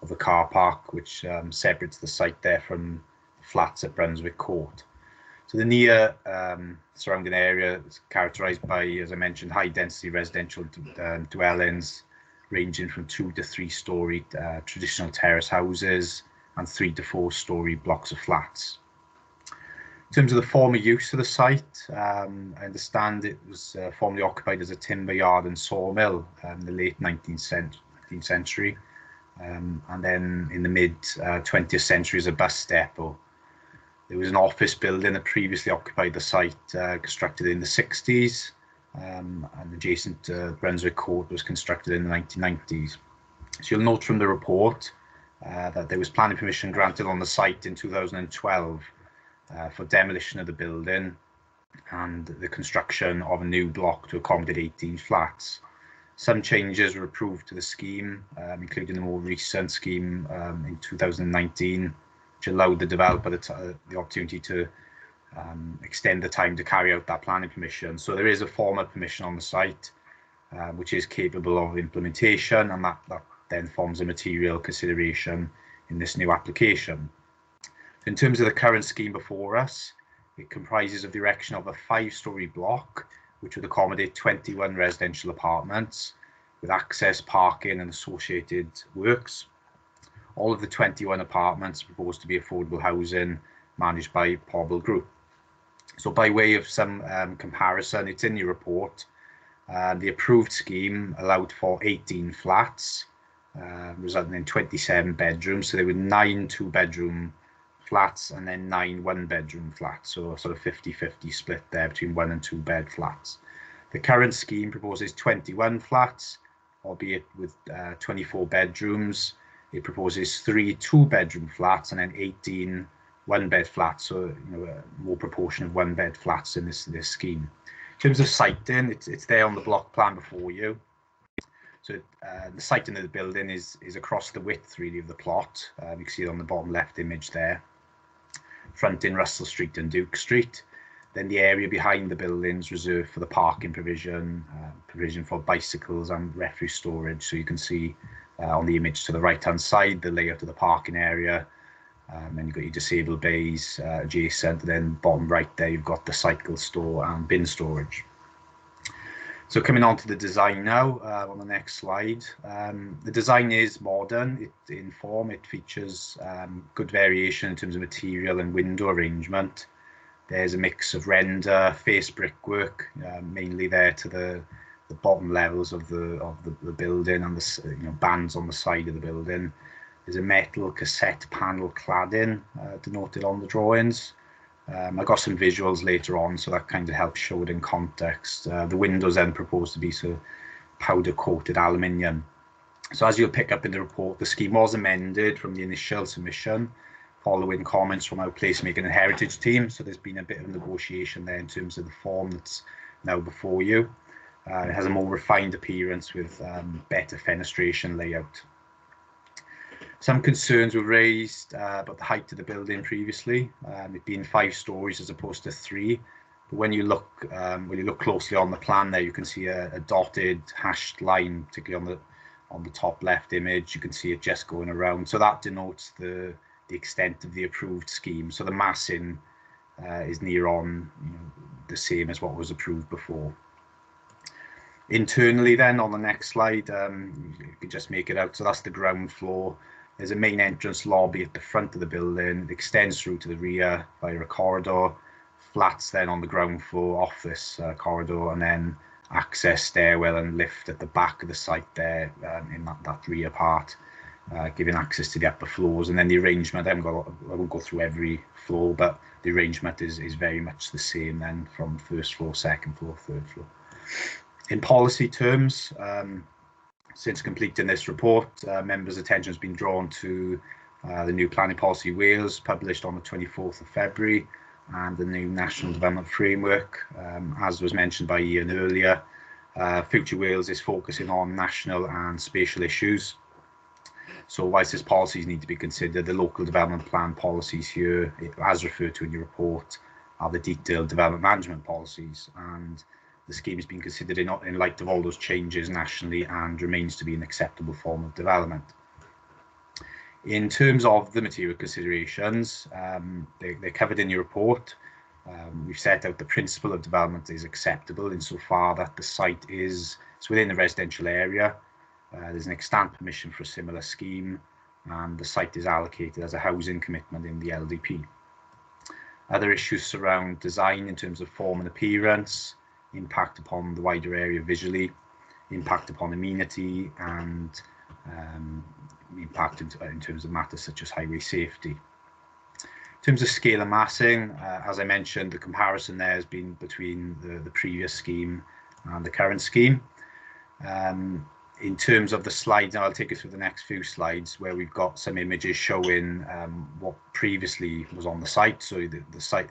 of the car park, which separates the site there from the flats at Brunswick Court. So the near surrounding area is characterised by, as I mentioned, high density residential dwellings ranging from 2 to 3 storey traditional terrace houses and 3 to 4 storey blocks of flats. In terms of the former use of the site, I understand it was formerly occupied as a timber yard and sawmill in the late 19th century, and then in the mid 20th century as a bus depot. There was an office building that previously occupied the site, constructed in the 60s, and adjacent to Brunswick Court was constructed in the 1990s. So you'll note from the report that there was planning permission granted on the site in 2012 for demolition of the building and the construction of a new block to accommodate 18 flats. Some changes were approved to the scheme, including the more recent scheme in 2019, which allowed the developer the opportunity to extend the time to carry out that planning permission. So there is a formal permission on the site, which is capable of implementation, and that then forms a material consideration in this new application. In terms of the current scheme before us, it comprises of the erection of a 5-storey block, which would accommodate 21 residential apartments with access, parking and associated works. All of the 21 apartments are proposed to be affordable housing managed by Pobble Group. So by way of some comparison, it's in your report. The approved scheme allowed for 18 flats, resulting in 27 bedrooms. So there were 9 2-bedroom flats and then 9 1-bedroom flats, so sort of 50-50 split there between 1 and 2 bed flats. The current scheme proposes 21 flats, albeit with 24 bedrooms. It proposes 3 2-bedroom flats and then 18 1-bed flats, so a more proportion of 1-bed flats in this scheme. In terms of siting, it's there on the block plan before you. So the siting of the building is across the width really of the plot. You can see it on the bottom left image there, fronting Russell Street and Duke Street. Then the area behind the buildings reserved for the parking provision, provision for bicycles and refuse storage. So you can see on the image to the right hand side the layout of the parking area, and you've got your disabled bays adjacent. Then bottom right there you've got the cycle store and bin storage. So coming on to the design now, on the next slide. The design is modern in form. It features good variation in terms of material and window arrangement. There's a mix of render, face brickwork, mainly there to the bottom levels of the building, and the bands on the side of the building. There's a metal cassette panel cladding denoted on the drawings. I got some visuals later on, so that kind of helps show it in context. The windows then proposed to be sort of powder coated aluminium. So as you'll pick up in the report, the scheme was amended from the initial submission following comments from our placemaking and heritage team. So there's been a bit of negotiation there in terms of the form that's now before you. It has a more refined appearance with better fenestration layout. Some concerns were raised about the height of the building previously, it being 5 stories as opposed to 3. But when you look closely on the plan there, you can see a dotted hashed line, particularly on the top left image. You can see it just going around. So that denotes the extent of the approved scheme. So the massing is near on the same as what was approved before. Internally then, on the next slide, you can just make it out. So that's the ground floor. There's a main entrance lobby at the front of the building. It extends through to the rear via a corridor. Flats then on the ground floor off this corridor, and then access stairwell and lift at the back of the site there in that rear part, giving access to the upper floors. And then the arrangement, I won't go through every floor, but the arrangement is very much the same then from first floor, second floor, third floor. In policy terms, since completing this report, members' attention has been drawn to the new Planning Policy Wales, published on the 24th of February, and the new National Development Framework. As was mentioned by Ian earlier, Future Wales is focusing on national and spatial issues. So whilst these policies need to be considered, the local development plan policies here, as referred to in your report, are the detailed development management policies, and the scheme is being considered in light of all those changes nationally and remains to be an acceptable form of development. In terms of the material considerations, they're covered in your report. We've set out the principle of development is acceptable insofar that the site is within the residential area. There's an extant permission for a similar scheme, and the site is allocated as a housing commitment in the LDP. Other issues surround design in terms of form and appearance, impact upon the wider area visually, impact upon amenity, and impact in terms of matters such as highway safety. In terms of scale and massing, as I mentioned, the comparison there has been between the previous scheme and the current scheme. In terms of the slides, now I'll take you through the next few slides where we've got some images showing what previously was on the site. So the site,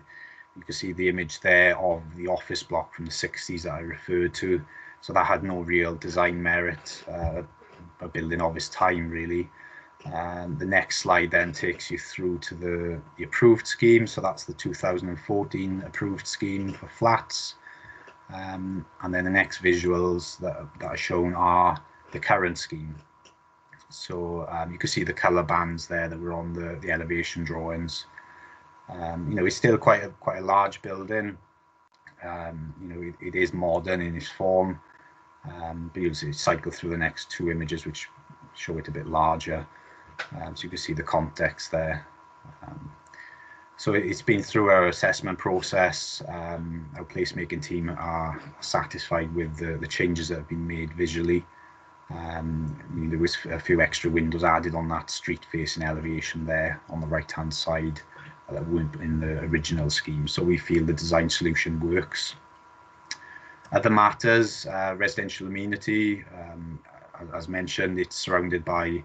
you can see the image there of the office block from the 60s that I referred to. So that had no real design merit, a building of its time really. The next slide then takes you through to the approved scheme. So that's the 2014 approved scheme for flats. And then the next visuals that are shown are the current scheme. So you can see the colour bands there that were on the elevation drawings. It's still quite a large building. It is modern in its form, but you'll cycle through the next 2 images which show it a bit larger, so you can see the context there. So it's been through our assessment process. Our placemaking team are satisfied with the changes that have been made visually. There was a few extra windows added on that street-facing elevation there on the right-hand side that weren't in the original scheme. So we feel the design solution works. Other matters, residential amenity, as mentioned, it's surrounded by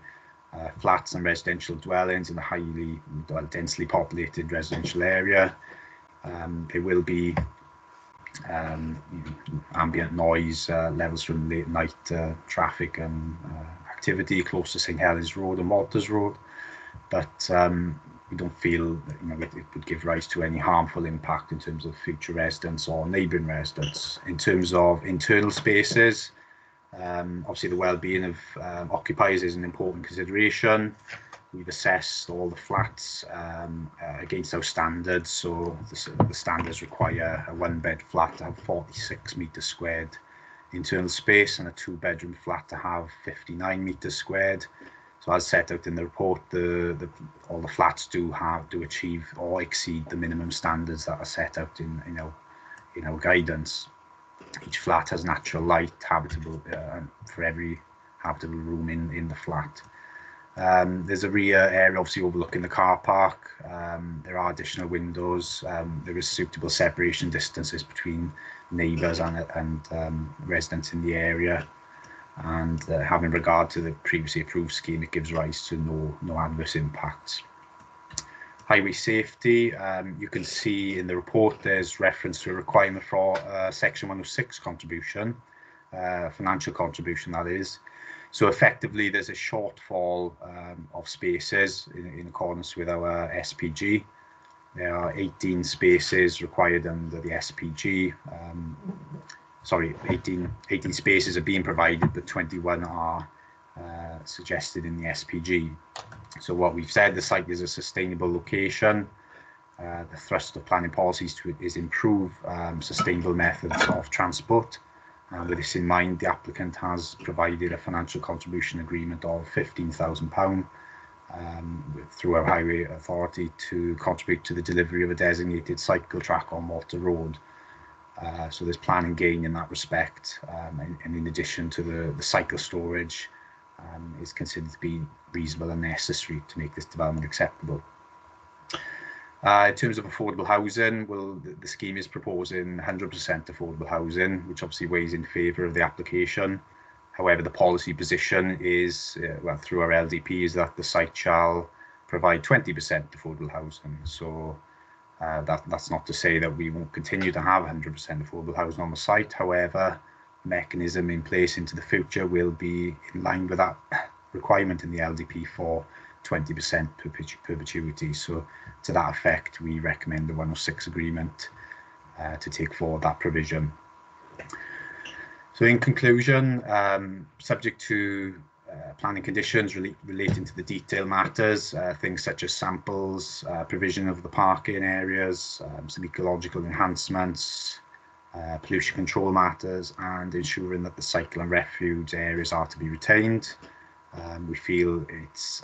flats and residential dwellings in a highly densely populated residential area. There will be ambient noise levels from late night traffic and activity close to St Helens Road and Walters Road, but we don't feel that it would give rise to any harmful impact in terms of future residents or neighbouring residents. In terms of internal spaces, obviously the well-being of occupiers is an important consideration. We've assessed all the flats against our standards, so the standards require a 1-bed flat to have 46 metres squared internal space, and a 2-bedroom flat to have 59 metres squared. So as set out in the report, all the flats do achieve or exceed the minimum standards that are set out in our guidance. Each flat has natural light, habitable for every habitable room in the flat. There's a rear area obviously overlooking the car park. There are additional windows. There is suitable separation distances between neighbours and residents in the area. And having regard to the previously approved scheme, it gives rise to no adverse impacts. Highway safety, you can see in the report there's reference to a requirement for Section 106 contribution, financial contribution that is. So effectively there's a shortfall of spaces in accordance with our SPG. There are 18 spaces required under the SPG. 18 spaces are being provided, but 21 are suggested in the SPG. So what we've said, the site is a sustainable location. The thrust of planning policies is improve sustainable methods of transport. With this in mind, the applicant has provided a financial contribution agreement of £15,000 through our highway authority to contribute to the delivery of a designated cycle track on Walter Road. So there's planning gain in that respect, and in addition to the cycle storage is considered to be reasonable and necessary to make this development acceptable. In terms of affordable housing, well, the scheme is proposing 100% affordable housing, which obviously weighs in favour of the application. However, the policy position is, well, through our LDP, is that the site shall provide 20% affordable housing. So that's not to say that we won't continue to have 100% affordable housing on the site. However, mechanism in place into the future will be in line with that requirement in the LDP for 20% perpetuity. So to that effect, we recommend the 106 agreement to take forward that provision. So in conclusion, subject to planning conditions relating to the detailed matters, things such as samples, provision of the parking areas, some ecological enhancements, pollution control matters, and ensuring that the cycle and refuge areas are to be retained. We feel it's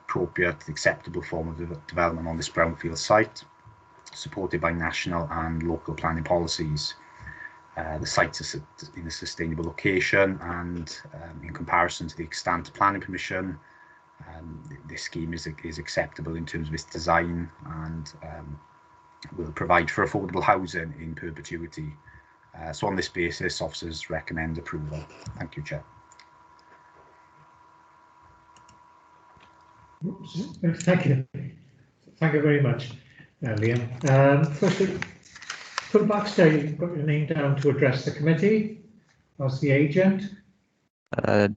appropriate, acceptable form of development on this brownfield site, supported by national and local planning policies. The site's in a sustainable location, and in comparison to the extant planning permission, this scheme is acceptable in terms of its design and will provide for affordable housing in perpetuity. So on this basis, officers recommend approval. Thank you, Chair. Thank you. Thank you very much, Liam. Firstly, Phil Baxter, you've got your name down to address the committee as the agent.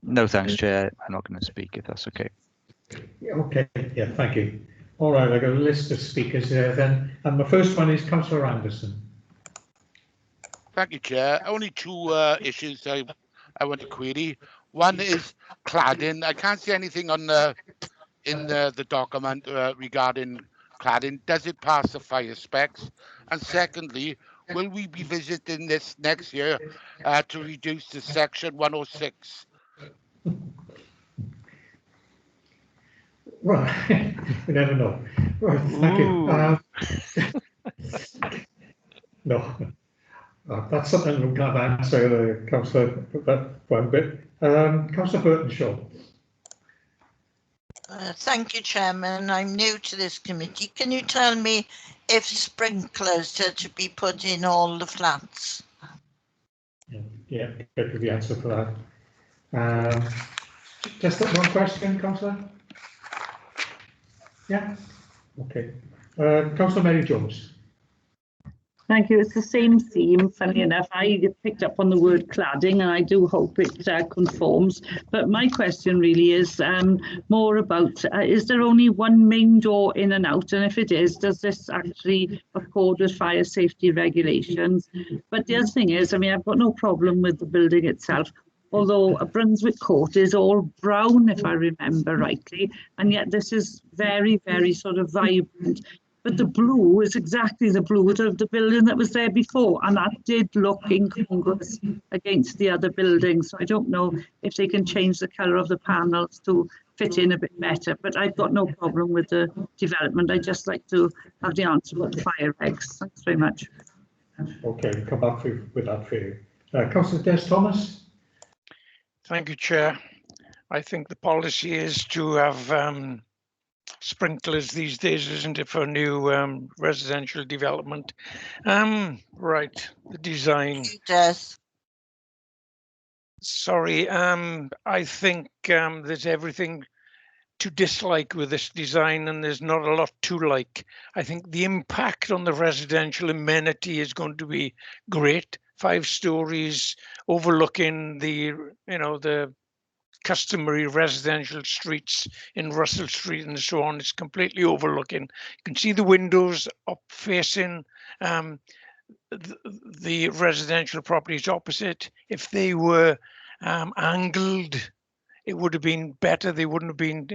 No, thanks, Chair. I'm not going to speak if that's okay. Yeah, okay, yeah, thank you. All right, I've got a list of speakers there then, and the first one is Councillor Anderson. Thank you, Chair. Only two issues I want to query. One is cladding. I can't see anything on in the document regarding cladding. Does it pass the fire specs? And secondly, will we be visiting this next year to reduce the Section 106? Well, we never know. Right, thank you. No, that's something we can't answer, Councillor, that one bit. Councillor Burtonshaw. Thank you, Chairman. I'm new to this committee. Can you tell me if sprinklers are to be put in all the flats? Yeah, get to the answer for that. Just that one question, Councillor? Yeah? Okay. Councillor Mary Jones. Thank you. It's the same theme. Funnily enough, I picked up on the word cladding, and I do hope it conforms. But my question really is more about, is there only one main door in and out? And if it is, does this actually accord with fire safety regulations? But the other thing is, I mean, I've got no problem with the building itself, although Brunswick Court is all brown, if I remember rightly, and yet this is very, very sort of vibrant. but the blue is exactly the blue of the building that was there before, and that did look incongruous against the other buildings. So I don't know if they can change the colour of the panels to fit in a bit better, but I've got no problem with the development. I'd just like to have the answer about the fire regs. Thanks very much. Okay, come back with that for you. Councillor Des Thomas. Thank you, Chair. I think the policy is to have sprinklers these days, isn't it, for new residential development? Right, the design. Yes. Sorry, I think there's everything to dislike with this design, and there's not a lot to like. I think the impact on the residential amenity is going to be great. 5 stories overlooking the, the customary residential streets in Russell Street and so on. It's completely overlooking. You can see the windows up facing the residential properties opposite. If they were angled, it would have been better. They wouldn't have been,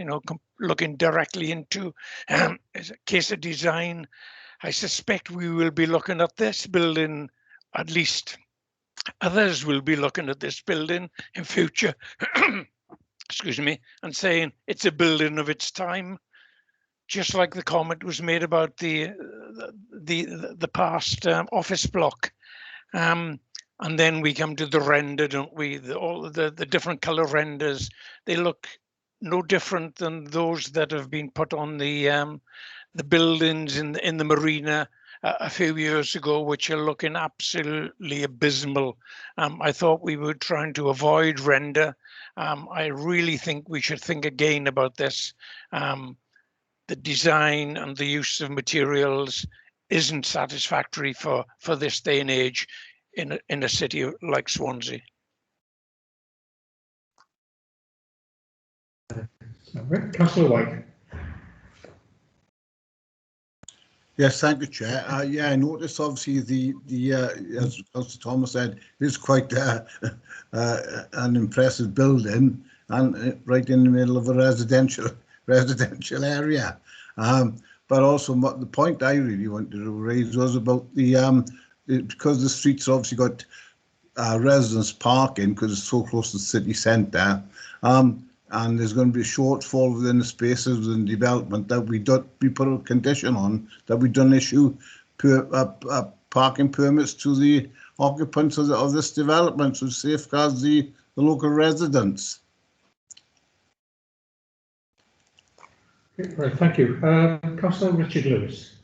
looking directly into a case of design. I suspect we will be looking at this building, at least others will be looking at this building in future, excuse me, and saying it's a building of its time. Just like the comment was made about the past office block. And then we come to the render, don't we? All the different color renders, they look no different than those that have been put on the buildings in the marina a few years ago, which are looking absolutely abysmal. I thought we were trying to avoid render. I really think we should think again about this. The design and the use of materials isn't satisfactory for this day and age in a city like Swansea. Councillor White. Yes, thank you, Chair. Yeah, I noticed obviously the as Councillor Thomas said, it is quite an impressive building, and right in the middle of a residential area. But also the point I really wanted to raise was about because the streets obviously got residents parking because it's so close to the city centre, and there's going to be a shortfall within the spaces within development that we put a condition on that we don't issue parking permits to the occupants of this development, to safeguard the local residents. Right, thank you. Councillor Richard Lewis.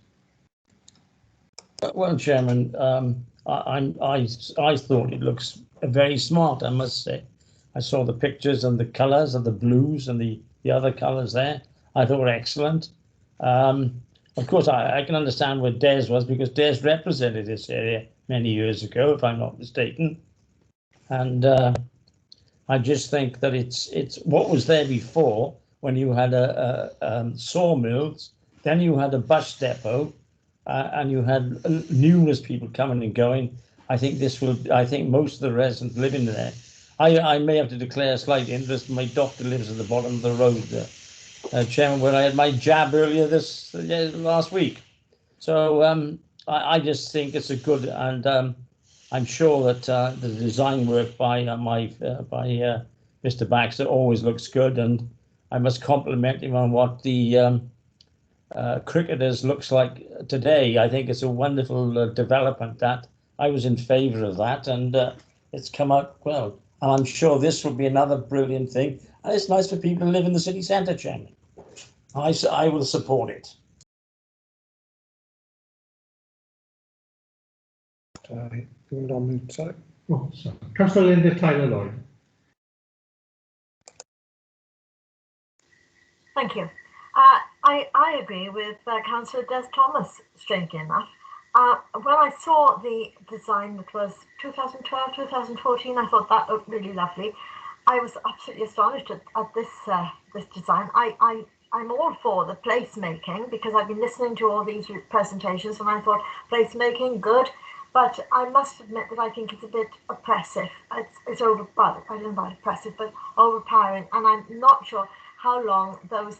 Well, Chairman, I thought it looks very smart, I must say. I saw the pictures and the colours of the blues and the other colours there. I thought excellent. Of course, I can understand where Des was, because Des represented this area many years ago, if I'm not mistaken. And I just think that it's what was there before, when you had sawmills, then you had a bus depot, and you had numerous people coming and going. I think most of the residents living there. I may have to declare a slight interest. My doctor lives at the bottom of the road, Chairman, where I had my jab earlier last week. So I just think it's a good, and I'm sure that the design work by Mr. Baxter always looks good, and I must compliment him on what the cricketers looks like today. I think it's a wonderful development. That I was in favour of that, and it's come out well. And I'm sure this will be another brilliant thing. And it's nice for people who live in the city centre, Chairman. I will support it. Councillor Linda Tyler-Lloyd. Thank you. I agree with Councillor Des Thomas, strangely enough. When I saw the design that was 2012, 2014, I thought that looked really lovely. I was absolutely astonished at this design. I'm all for the placemaking, because I've been listening to all these presentations and I thought placemaking, good. But I must admit that I think it's a bit oppressive. It's I don't know about oppressive, but overpowering. And I'm not sure how long those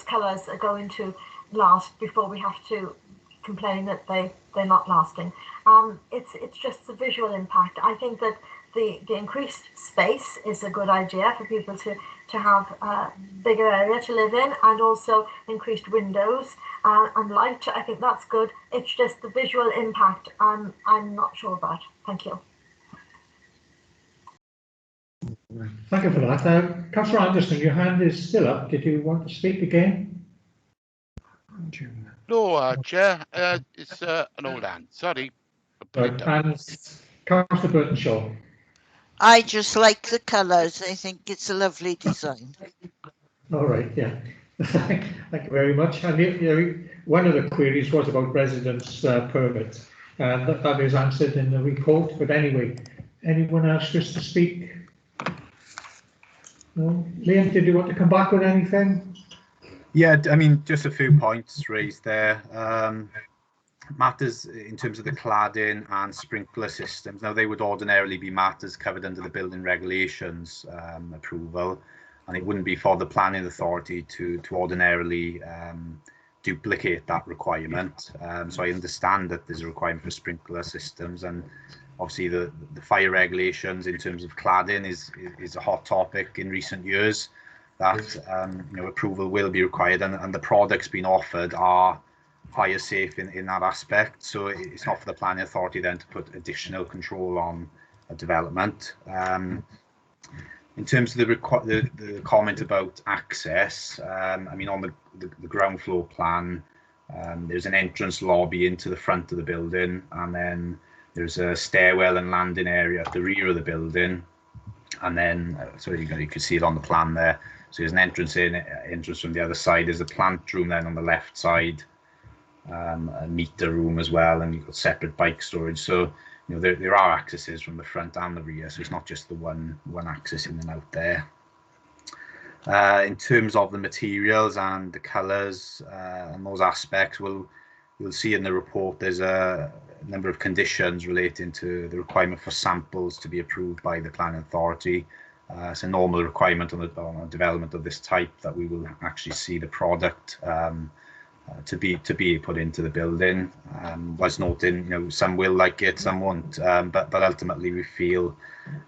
colours are going to last before we have to complain that they're not lasting. It's just the visual impact. I think that the increased space is a good idea for people to have a bigger area to live in, and also increased windows and light. I think that's good. It's just the visual impact I'm not sure about. Thank you. Thank you for that. Councillor Anderson, your hand is still up. Did you want to speak again? No, Chair, it's an old hand. Sorry. Right, and Councillor Burton-Shaw. I just like the colours. I think it's a lovely design. All right, yeah. Thank you very much. And one of the queries was about residence permits, and that is answered in the report. But anyway, anyone else wish to speak? No? Liam, did you want to come back with anything? Yeah, I mean, just a few points raised there. Matters in terms of the cladding and sprinkler systems. Now, they would ordinarily be matters covered under the building regulations approval, and it wouldn't be for the planning authority to ordinarily duplicate that requirement. So I understand that there's a requirement for sprinkler systems, and obviously the fire regulations in terms of cladding is a hot topic in recent years. That approval will be required, and the products being offered are fire safe in that aspect. So it's not for the planning authority then to put additional control on a development. In terms of the comment about access, I mean, on the ground floor plan, there's an entrance lobby into the front of the building, and then there's a stairwell and landing area at the rear of the building, and then so you can see it on the plan there. So there's an entrance from the other side. There's a plant room then on the left side, a meter room as well, and you've got separate bike storage. So there are accesses from the front and the rear, so it's not just the one access in and out there. In terms of the materials and the colours and those aspects, you'll see in the report there's a number of conditions relating to the requirement for samples to be approved by the planning authority. It's a normal requirement on a development of this type that we will actually see the product to be put into the building. Was noting, some will like it, some won't, but ultimately we feel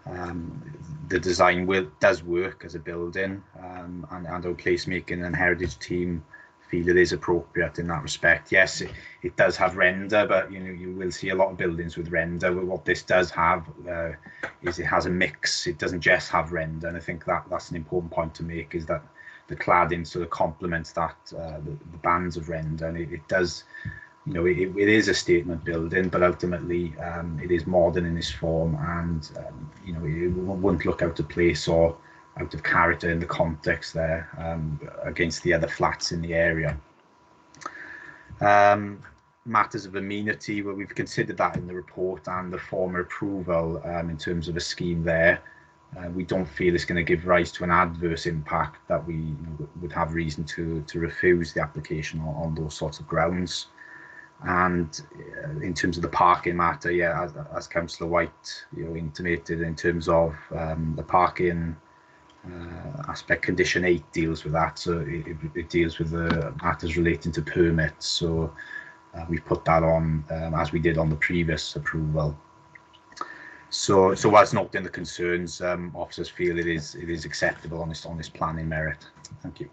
the design does work as a building, and our placemaking and heritage team feel it is appropriate in that respect. Yes, it does have render, but you will see a lot of buildings with render. What this does have is it has a mix. It doesn't just have render, and I think that's an important point to make, is that the cladding sort of complements that the bands of render, and it does, it is a statement building, but ultimately it is modern in its form, and it won't look out of place or out of character in the context there against the other flats in the area. Matters of amenity, well, we've considered that in the report and the former approval in terms of a scheme there. We don't feel it's going to give rise to an adverse impact that we would have reason to refuse the application on those sorts of grounds. And in terms of the parking matter, yeah, as Councillor White intimated, in terms of the parking aspect, condition 8 deals with that, so it deals with the matters relating to permits. So we've put that on as we did on the previous approval. So whilst noting the concerns, officers feel it is acceptable on this planning merit. Thank you.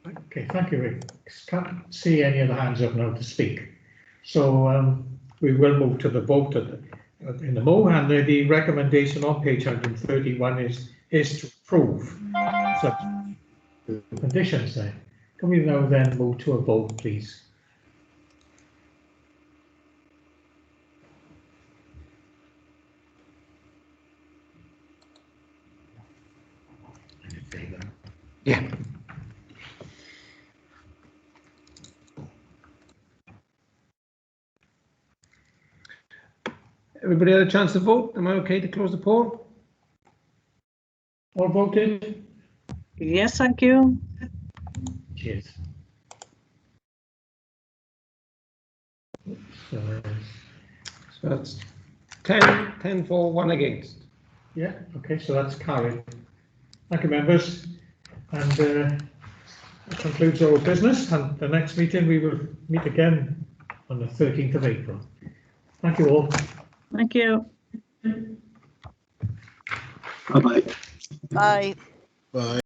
Okay, thank you, Rick. Can't see any other hands up now to speak. So we will move to the vote in the mo, and the recommendation on page 131 is to approve the conditions there. Can we now then move to a vote, please? Yeah. Everybody had a chance to vote? Am I okay to close the poll? All voted? Yes, thank you. Cheers. So that's 10 for, 1 against. Yeah, okay, so that's carried. Thank you, members. And that concludes our business. And the next meeting, we will meet again on the 13th of April. Thank you all. Thank you. Bye-bye. Bye. Bye.